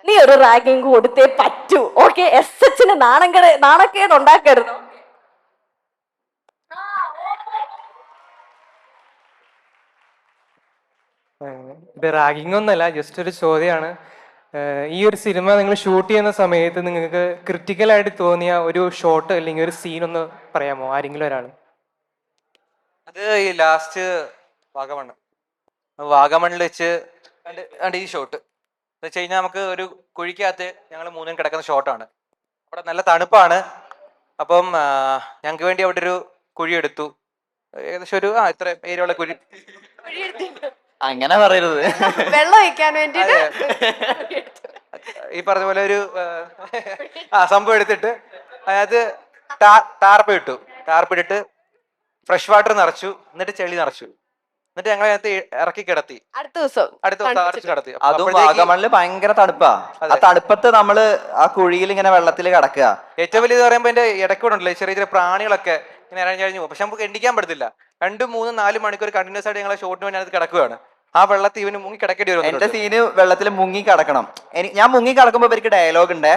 നീ ഒരു റാഗിങ് കൊടുത്തേ പറ്റൂ. ഓക്കെ, SH നാണക്കേട് ഉണ്ടാക്കരുത്. ഇത് റാഗിങ് ഒന്നല്ല, ജസ്റ്റ് ഒരു ചോദ്യമാണ്. ഈ ഒരു സിനിമ നിങ്ങൾ ഷൂട്ട് ചെയ്യുന്ന സമയത്ത് നിങ്ങൾക്ക് ക്രിട്ടിക്കലായിട്ട് തോന്നിയ ഒരു ഷോട്ട് അല്ലെങ്കിൽ ഒരു സീൻ ഒന്ന് പറയാമോ, ആരെങ്കിലും ഒരാൾ? അത് ഈ ലാസ്റ്റ് വാഗമണ്ണിൽ വെച്ച് ഈ ഷോട്ട് എന്ന് വെച്ച് കഴിഞ്ഞാൽ നമുക്ക് ഒരു കുഴിക്കകത്ത് ഞങ്ങൾ മൂന്നും കിടക്കുന്ന ഷോട്ടാണ്. അവിടെ നല്ല തണുപ്പാണ്. അപ്പം ഞങ്ങൾക്ക് വേണ്ടി അവിടെ ഒരു കുഴി എടുത്തു. ഏകദേശം ഒരു ഇത്ര ഏരിയുള്ള കുഴി. അങ്ങനെ പറയരുത്. വെള്ളം ഒഴിക്കാൻ വേണ്ടിട്ട് ഈ പറഞ്ഞ പോലെ ഒരു സംഭവം എടുത്തിട്ട് അതായത് ടാർപ്പ് ഇട്ടിട്ട് ഫ്രഷ് വാട്ടർ നിറച്ചു, എന്നിട്ട് ചെളി നിറച്ചു, എന്നിട്ട് ഞങ്ങൾ അതിനകത്ത് ഇറക്കി കിടത്തി. അടുത്ത ദിവസം അടച്ചു കിടത്തി. അതും വാഗമണില് ഭയങ്കര തണുപ്പാ. ആ തണുപ്പത്ത് നമ്മള് ആ കുഴിയിൽ ഇങ്ങനെ വെള്ളത്തിൽ കിടക്കുക. ഏറ്റവും വലിയ പറയുമ്പോ എന്റെ ഇടയ്ക്കൂടെ ഉണ്ടല്ലോ ചെറിയ ചെറിയ പ്രാണികളൊക്കെ ഇങ്ങനെ ഇറങ്ങി പോകും. പക്ഷെ നമുക്ക് എണ്ണിക്കാൻ പറ്റത്തില്ല. 2, 3, 4 മണിക്കൂർ കണ്ടിന്യൂസ് ആയിട്ട് ഞങ്ങളെ ഷോട്ടിന് വേണ്ടി അതിനകത്ത് കിടക്കുകയാണ്. ആ വെള്ളത്തിൽ ഇവന് മുങ്ങി കിടക്കേണ്ടി വരും. എന്റെ സീന് വെള്ളത്തിൽ മുങ്ങി കിടക്കണം. ഞാൻ മുങ്ങി കിടക്കുമ്പോ ഇവർക്ക് ഡയലോഗ് ഉണ്ട്.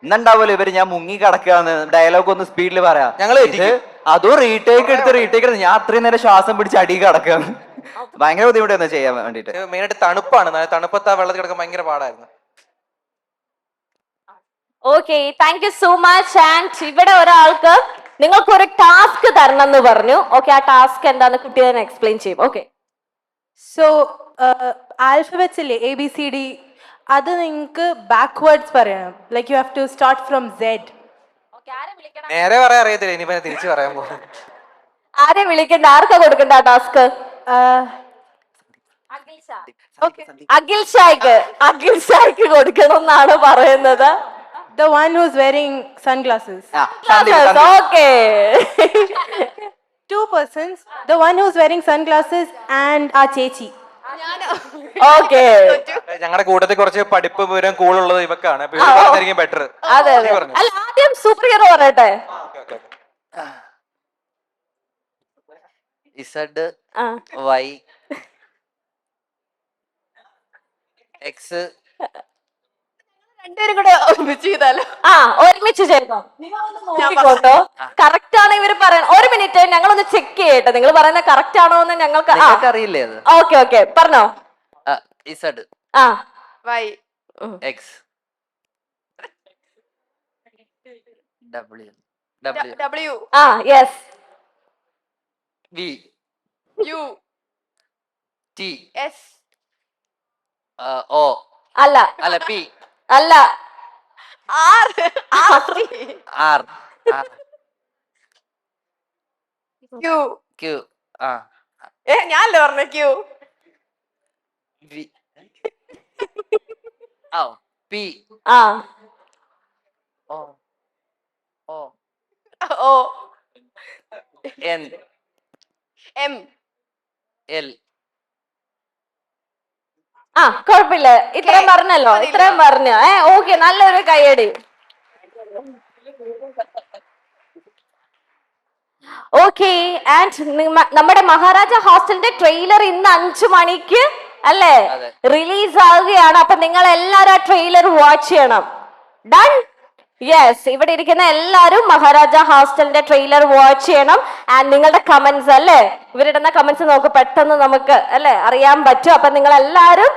ഇന്നുണ്ടാവുമല്ലോ ഇവര് ഞാൻ മുങ്ങി കിടക്കുകയെന്ന് ഡയലോഗ് ഒന്ന് സ്പീഡിൽ പറയാം. ഞങ്ങള് അതും റീടേക്ക് എടുത്ത് ഞാൻ അത്രയും നേരം ശ്വാസം പിടിച്ച് അടി കിടക്കുകയാണ്. ഭയങ്കര ബുദ്ധിമുട്ടായിരുന്നു ചെയ്യാൻ വേണ്ടിട്ട്. മെയിനായിട്ട് തണുപ്പാണ്. തണുപ്പത്ത് ആ വെള്ളത്തിൽ കിടക്കാൻ ഭയങ്കര പാടായിരുന്നു. Okay, thank you so much. And ഇവിടെ ഒരാൾക്ക് നിങ്ങൾക്ക് ഒരു ടാസ്ക് തരണം എന്ന് പറഞ്ഞു. ഓക്കെ, ആ ടാസ്ക് എന്താന്ന് കുട്ടി തന്നെ എക്സ്പ്ലെയിൻ ചെയ്യും. ഓക്കെ, സോ ആൽഫബറ്റ്സ് ഇല്ലേ, ABCD, അത് നിങ്ങൾക്ക് ബാക്ക്വേർഡ്സ് പറയണം. Like you have to start from Z. നേരെ പറയാൻ അറിയത്തില്ല, ഇനിയിപ്പോ തിരിച്ചു പറയാൻ പോകും. ആരെ വിളിക്കണ്ട, ആർക്കാ കൊടുക്കണ്ട ആ ടാസ്ക്? അഖിൽ ഷായ്ക്ക് കൊടുക്കണം എന്നാണ് പറയുന്നത്. The one who's wearing sunglasses. Okay. 2 persons. The one who's wearing sunglasses and our ചേച്ചി. Okay. ഞങ്ങളുടെ കൂട്ടത്തിൽ കുറച്ച് പഠിപ്പ് വിവരം കൂടുതലുള്ളത് ഇവക്കാണ്. ബെറ്റർ. അതെ, അല്ല ആദ്യം സൂപ്പർ ഹീറോ പറയട്ടെ. ZY X രണ്ടുപേരും കൂടെ ഒരുമിച്ച് ചെയ്താലോ? ഒരുമിച്ച് ചെയ്തോ. നോക്കിക്കോട്ടോ, കറക്റ്റ് ആണ് ഇവര് പറയാൻ. 1 മിനിറ്റ് ഞങ്ങളൊന്ന് ചെക്ക് ചെയ്യട്ടെ, നിങ്ങൾ പറയുന്നത് കറക്റ്റ് ആണോ എന്ന് ഞങ്ങൾക്ക് അറിയില്ലേ? ഓക്കെ ഓക്കെ, പറഞ്ഞോ. Y X W yes. V U T S O അല്ല P അല്ല R Q ഞാനല്ലേ പറഞ്ഞ Q V P O N M L. കുഴപ്പമില്ല, ഇത്രയും പറഞ്ഞല്ലോ, ഇത്രയും പറഞ്ഞു. ഓക്കെ, നല്ലൊരു കയ്യടി. ഓക്കെ, ആൻഡ് നമ്മുടെ മഹാരാജ ഹോസ്റ്റലിന്റെ ട്രെയിലർ ഇന്ന് 5 മണിക്ക് അല്ലേ റിലീസ് ആവുകയാണ്. അപ്പൊ നിങ്ങൾ എല്ലാരും ആ ട്രെയിലർ വാച്ച് ചെയ്യണം. ഡൺ? യെസ്, ഇവിടെ ഇരിക്കുന്ന എല്ലാരും മഹാരാജ ഹോസ്റ്റലിന്റെ ട്രെയിലർ വാച്ച് ചെയ്യണം. ആൻഡ് നിങ്ങളുടെ കമന്റ്സ് അല്ലേ, ഇവരിടുന്ന കമന്റ്സ് നമുക്ക് പെട്ടെന്ന് നമുക്ക് അല്ലെ അറിയാൻ പറ്റും. അപ്പൊ നിങ്ങൾ എല്ലാരും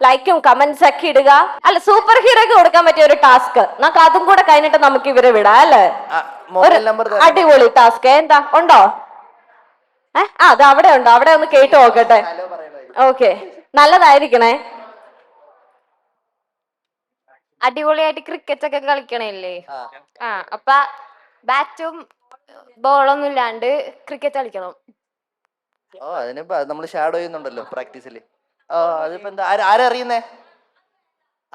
ലൈക്കും കമന്റ്സ് ഒക്കെ ഇടുക. അല്ല, സൂപ്പർ ഹീറോയ്ക്ക് കൊടുക്കാൻ പറ്റിയ ഒരു ടാസ്ക് നമുക്ക് അതും കൂടെ കഴിഞ്ഞിട്ട് നമുക്ക് ഇവരെ വിടാം അല്ലേ? മൊബൈൽ നമ്പർ അടിപൊളി ടാസ്ക്. എന്താ ഉണ്ടോ? അത് അവിടെ ഉണ്ടോ? അവിടെ ഒന്ന് കേട്ടു നോക്കട്ടെ. ഓക്കെ, നല്ലതായിരിക്കണേ. അടിപൊളിയായിട്ട് ക്രിക്കറ്റ് ഒക്കെ കളിക്കണല്ലേ? അപ്പൊ ബാറ്റും ബോളൊന്നും ഇല്ലാണ്ട് ക്രിക്കറ്റ് കളിക്കണം. അതിനിപ്പോ നമ്മൾ ഷാഡോ ചെയ്യുന്നുണ്ടല്ലോ പ്രാക്ടീസിൽ. അതിപ്പോ എന്താ ആരറിയുന്നേ?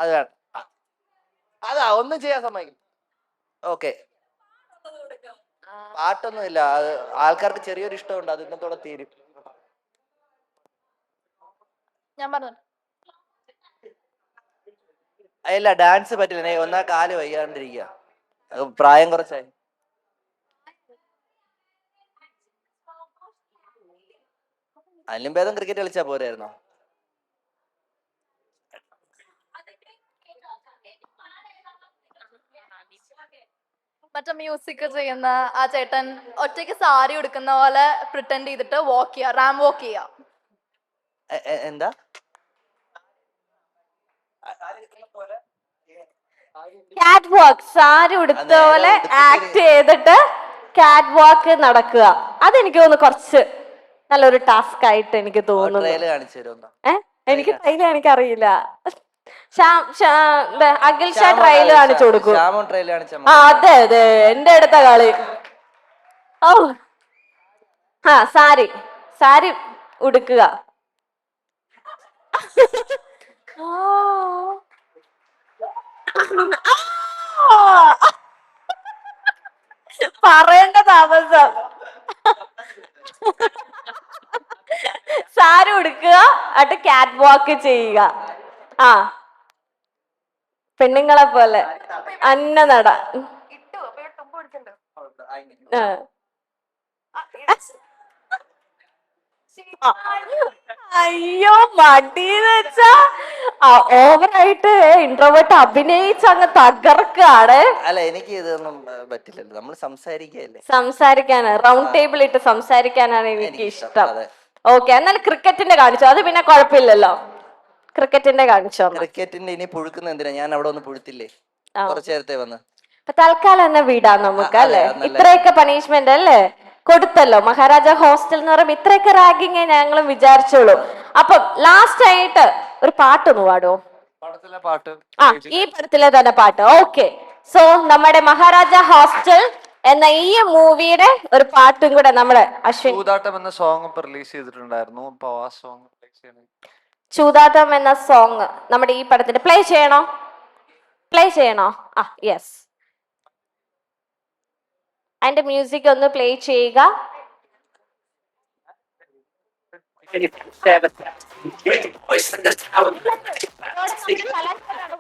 അത് വേണം. അതാ ഒന്നും ചെയ്യാൻ സമ്മതിക്കും. ഓക്കെ, പാട്ടൊന്നുമില്ല. അത് ആൾക്കാർക്ക് ചെറിയൊരു ഇഷ്ടമുണ്ട്, അത് ഇന്നത്തോടെ തീരും. ഞാൻ പറഞ്ഞു ഇല്ല, ഡാൻസ് പറ്റില്ല. ഒന്നാ കാല് വയ്യാണ്ടിരിക്കുക, പ്രായം കുറച്ചായി. അതിലും ഭേദം ക്രിക്കറ്റ് കളിച്ചാ പോരായിരുന്നോ? മറ്റേ മ്യൂസിക് ചെയ്യുന്ന ആ ചേട്ടൻ ഒറ്റയ്ക്ക് സാരി ഉടുക്കുന്ന പോലെ പ്രിറ്റൻഡ് ചെയ്തിട്ട് വാക്ക് ചെയ്യാ, റാം വാക്ക് ചെയ്യാ. എന്താ? കാറ്റ് വാക്ക്, സാരി ഉടുത്ത പോലെ ആക്ട് ചെയ്തിട്ട് കാറ്റ് വാക്ക് നടക്കുക. അതെനിക്ക് തോന്നുന്നു കുറച്ച് നല്ലൊരു ടാസ്ക് ആയിട്ട് എനിക്ക് തോന്നുന്നു. എനിക്ക് ട്രയൽ എനിക്കറിയില്ല. അഖിൽ ഷാ ട്രയൽ കാണിച്ചു കൊടുക്കും. അതെ അതെ, എന്റെ അടുത്ത കളി. ഓ സാരി സാരി ഉടുക്കുക. പറയേണ്ട താമസം. സാരി ഉടുക്കുക, എന്നിട്ട് കാറ്റ് വാക്ക് ചെയ്യുക. പെണ്ണുങ്ങളെ പോലെ അന്ന നട. അയ്യോ, മടിന്ന് വെച്ചാ ഓവറായിട്ട് ഇൻട്രോവേർട്ട് അഭിനയിച്ച് അങ്ങ് തകർക്കാണ്. അല്ല, എനിക്ക് ഇതൊന്നും പറ്റില്ലല്ലോ. നമ്മൾ സംസാരിക്കാനാണ്, റൗണ്ട് ടേബിൾ ഇട്ട് സംസാരിക്കാനാണ് എനിക്ക് ഇഷ്ടം. ഓക്കെ, എന്നാൽ ക്രിക്കറ്റിന്റെ കാണിച്ചോ. അത് പിന്നെ കുഴപ്പമില്ലല്ലോ, ക്രിക്കറ്റിന്റെ കാണിച്ചോ. ക്രിക്കറ്റിന്റെ ഇനി പുഴുക്കുന്ന എന്തിനാ? ഞാൻ അവിടെ ഒന്ന് പുഴുത്തില്ലേ കുറച്ചു നേരത്തെ വന്ന്. തൽക്കാലം തന്നെ വിടാം നമുക്ക് അല്ലേ? ഇത്രയൊക്കെ പണിഷ്മെന്റ് അല്ലേ കൊടുത്തല്ലോ. മഹാരാജ ഹോസ്റ്റൽ എന്ന് പറയുമ്പോ ഇത്രയൊക്കെ റാഗിങ്ങേ ഞങ്ങളും വിചാരിച്ചോളൂ. അപ്പം ലാസ്റ്റ് ആയിട്ട് ഒരു പാട്ടൊന്ന് പാടോ? ഈ പടത്തിലെ തന്നെ പാട്ട്. ഓക്കെ, സോ നമ്മുടെ മഹാരാജ ഹോസ്റ്റൽ എന്ന ഈ മൂവിയുടെ ഒരു പാട്ടും കൂടെ നമ്മുടെ അശ്വിൻ. ചൂതാട്ടം എന്ന സോങ് റിലീസ് ചെയ്തിട്ടുണ്ടായിരുന്നു. അപ്പൊ ആ സോങ് ചൂതാട്ടം എന്ന സോങ് നമ്മുടെ ഈ പടത്തിന്റെ പ്ലേ ചെയ്യണോ? യെസ്, അതിന്റെ മ്യൂസിക് ഒന്ന് പ്ലേ ചെയ്യുക.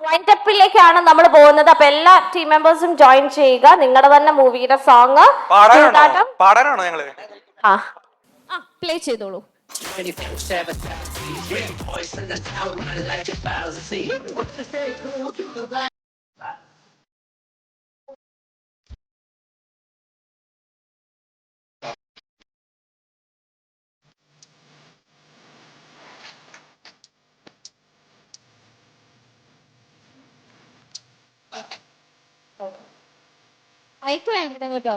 വൈൻഡപ്പിലേക്കാണ് നമ്മൾ പോകുന്നത്. അപ്പൊ എല്ലാ ടീം മെമ്പേഴ്സും ജോയിൻ ചെയ്യുക. നിങ്ങളുടെ തന്നെ മൂവിയുടെ സോങ് പാടാനാണോ ഞങ്ങള്? പ്ലേ ചെയ്തോളൂ. മൈക്ക് വേണ്ട കേട്ടോ.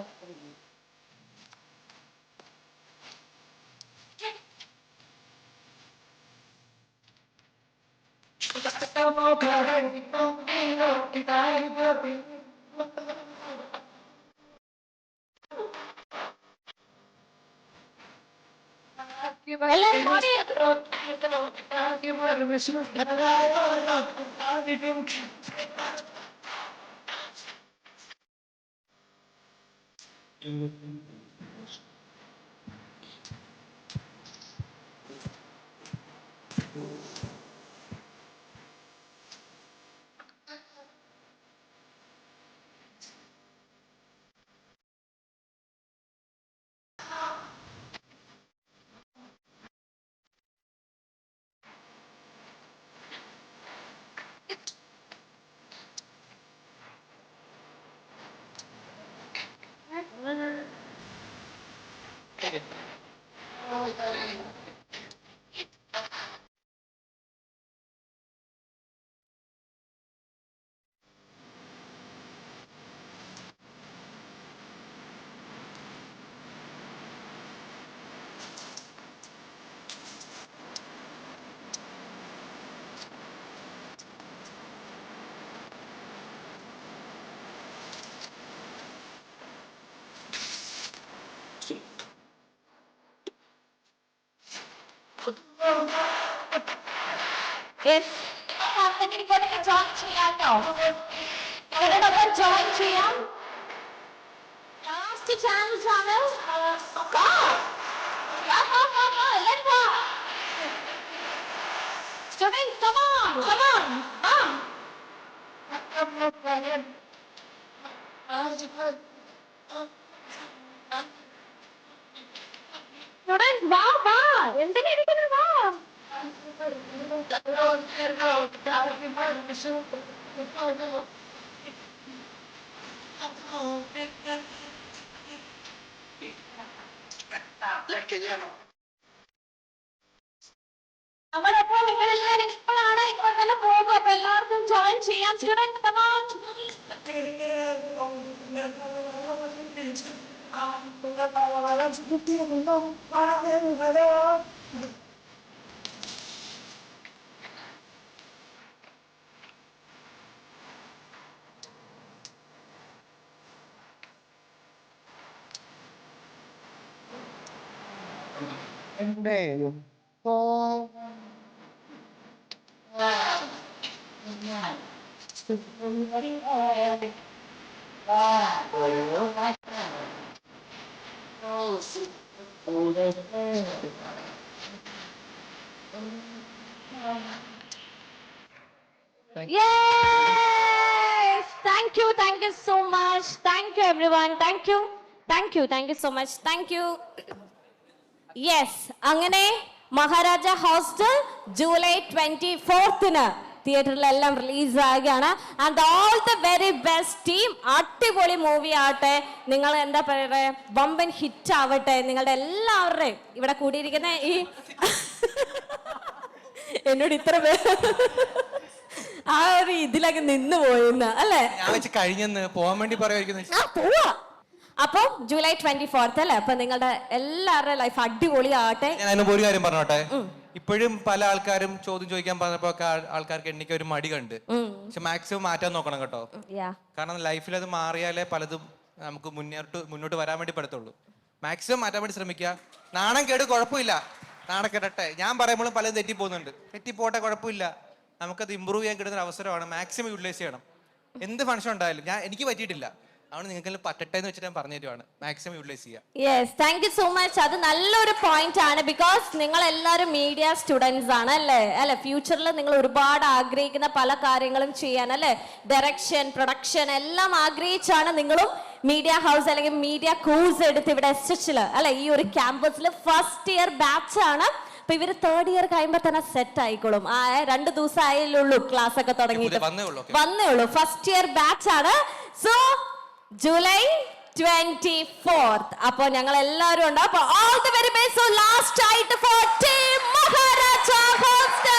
ജോയിൻ ചെയ്യാം. ലാസ്റ്റ് ചാൻസ് ആണ്. Students, come on, come on. Students, വാ. എന്തിനാ ഇരിക്കുന്നത്? വാ. നമ്മളെപ്പോൾ നിങ്ങളെല്ലാവരും ഇപ്പോഴാണ് ഇപ്പോൾ തന്നെ പോകും. അപ്പൊ എല്ലാവർക്കും ജോയിൻ ചെയ്യാം. Students come on. Yes! Thank you so much. Thank you everyone. Thank you so much. Thank you. Yes, അങ്ങനെ മഹാരാജ ഹോസ്റ്റൽ ജൂലൈ 24th തിയേറ്ററിലെല്ലാം റിലീസ് ആകുകയാണ്. And all the very best team. അടിപൊളി മൂവി ആവട്ടെ, നിങ്ങൾ എന്താ പറയുക, വമ്പൻ ഹിറ്റ് ആവട്ടെ. നിങ്ങളുടെ എല്ലാവരുടെയും ഇവിടെ കൂടിയിരിക്കുന്ന ഈ എന്നോട് ഇത്ര പേര് ആ ഒരു ഇതിലൊക്കെ നിന്ന് പോയിന്ന് അല്ലേ? കഴിഞ്ഞെന്ന് പോവാൻ വേണ്ടി പറയുമായിരിക്കും. പോവാ. അപ്പൊ ജൂലൈ 24th അല്ലേ? അപ്പൊ നിങ്ങളുടെ എല്ലാവരുടെ ലൈഫ് അടിപൊളിയാവട്ടെ. ഞാൻ ഒരു കാര്യം പറഞ്ഞോട്ടെ, ഇപ്പോഴും പല ആൾക്കാരും ചോദ്യം ചോദിക്കാൻ പറഞ്ഞപ്പോ ആൾക്കാർക്ക് എണ്ണിക്ക ഒരു മടി കണ്ട്. പക്ഷെ മാക്സിമം മാറ്റാൻ നോക്കണം കേട്ടോ. കാരണം ലൈഫിൽ അത് മാറിയാലേ പലതും നമുക്ക് മുന്നോട്ട് വരാൻ വേണ്ടി പറ്റത്തുള്ളൂ. മാക്സിമം മാറ്റാൻ വേണ്ടി ശ്രമിക്കുക. നാണം കേട് കുഴപ്പമില്ല, നാണം കേട്ടെ. ഞാൻ പറയുമ്പോഴും പലതും തെറ്റിപ്പോകുന്നുണ്ട്. തെറ്റിപ്പോട്ടെ, കുഴപ്പമില്ല. നമുക്കത് ഇമ്പ്രൂവ് ചെയ്യാൻ കിട്ടുന്ന അവസരമാണ്. മാക്സിമം യൂട്ടിലൈസ് ചെയ്യണം. എന്ത് ഫംഗ്ഷൻ ഉണ്ടായാലും എനിക്ക് പറ്റിയിട്ടില്ല, അതുകൊണ്ട് നിങ്ങൾക്ക് പറ്റട്ടെ എന്ന് വെച്ചിട്ട് ഞാൻ പറഞ്ഞു തരുവാണ്. മാക്സിമം യൂട്ടിലൈസ് ചെയ്യുക. Yes, thank you so much. അത് നല്ലൊരു പോയിന്റ് ആണ്. ബിക്കോസ് നിങ്ങൾ എല്ലാവരും മീഡിയ സ്റ്റുഡൻസ് ആണ് അല്ലേ? ഫ്യൂച്ചറിൽ നിങ്ങൾ ഒരുപാട് ആഗ്രഹിക്കുന്ന പല കാര്യങ്ങളും ചെയ്യാൻ അല്ലേ? ഡയറക്ഷൻ, പ്രൊഡക്ഷൻ എല്ലാം ആഗ്രഹിച്ചാണ് നിങ്ങളും മീഡിയ ഹൗസ് അല്ലെങ്കിൽ മീഡിയ കോഴ്സ് എടുത്ത് ഇവിടെ SH അല്ലെ ഈ ഒരു ക്യാമ്പസിൽ ഫസ്റ്റ് ഇയർ ബാച്ച് ആണ്. അപ്പൊ ഇവര് 3rd ഇയർ കഴിയുമ്പോ തന്നെ സെറ്റ് ആയിക്കോളും. 2 ദിവസം ആയുള്ളൂ ക്ലാസ് ഒക്കെ തുടങ്ങിയിട്ട് വന്നേ ഉള്ളൂ. ഫസ്റ്റ് ഇയർ ബാച്ച് ആണ്. സോ ജൂലൈ 24th അപ്പൊ ഞങ്ങൾ എല്ലാവരും ഉണ്ട്. അപ്പൊ all the very best. So last ആയിട്ട് for team Maharaja hostel.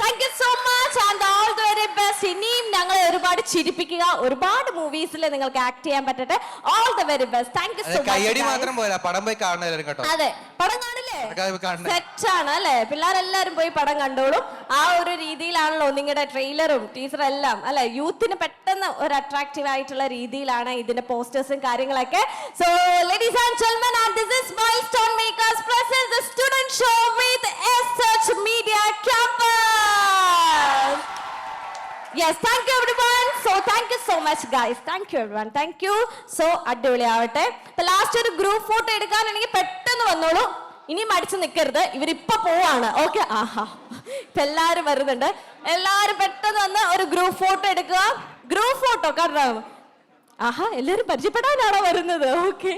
Thank you so much and all the very best. ഇനിയും ഞങ്ങളെ ഒരുപാട് ചിരിപ്പിക്കുക, ഒരുപാട് മൂവീസിൽ നിങ്ങൾക്ക് ആക്ട് ചെയ്യാൻ പറ്റട്ടെ. All the very best. Thank you so much. കയ്യടി മാത്രം പോരാ, പടം പോയി കാണണം കേട്ടോ. അതെ, പടം കാണില്ലേ? സെറ്റ് ആണ് അല്ലെ? പിള്ളേരെല്ലാരും പോയി പടം കണ്ടോളും. ആ ഒരു രീതിയിലാണല്ലോ നിങ്ങളുടെ ട്രെയിലറും ടീസറും എല്ലാം അല്ലെ? യൂത്തിന് പെട്ടെന്ന് ഒരു അട്രാക്റ്റീവ് ആയിട്ടുള്ള രീതിയിലാണ് ഇതിന്റെ പോസ്റ്റേഴ്സും കാര്യങ്ങളൊക്കെ. So ladies and gentlemen, and this is milestone makers present the student show with SH Media Campus. Yes, thank you everyone. So thank you so much guys. Thank you everyone. Thank you. So അടിപൊളിയാവട്ടെ. ഇപ്പൊ last ഒരു group photo എടുക്കാനാണെങ്കിൽ പെട്ടെന്ന് വന്നോളൂ. ഇനി മടിച്ചു നിൽക്കരുത്, ഇവരിപ്പൊ പോവാണ്. Okay, ആഹാ ഇപ്പൊ എല്ലാരും വരുന്നുണ്ട്. എല്ലാരും പെട്ടെന്ന് വന്ന് ഒരു ഗ്രൂപ്പ് ഫോട്ടോ എടുക്കുക. ഗ്രൂപ്പ് ഫോട്ടോ കാരണം ആഹാ എല്ലാരും പരിചയപ്പെടാനാണോ വരുന്നത്? ഓക്കെ.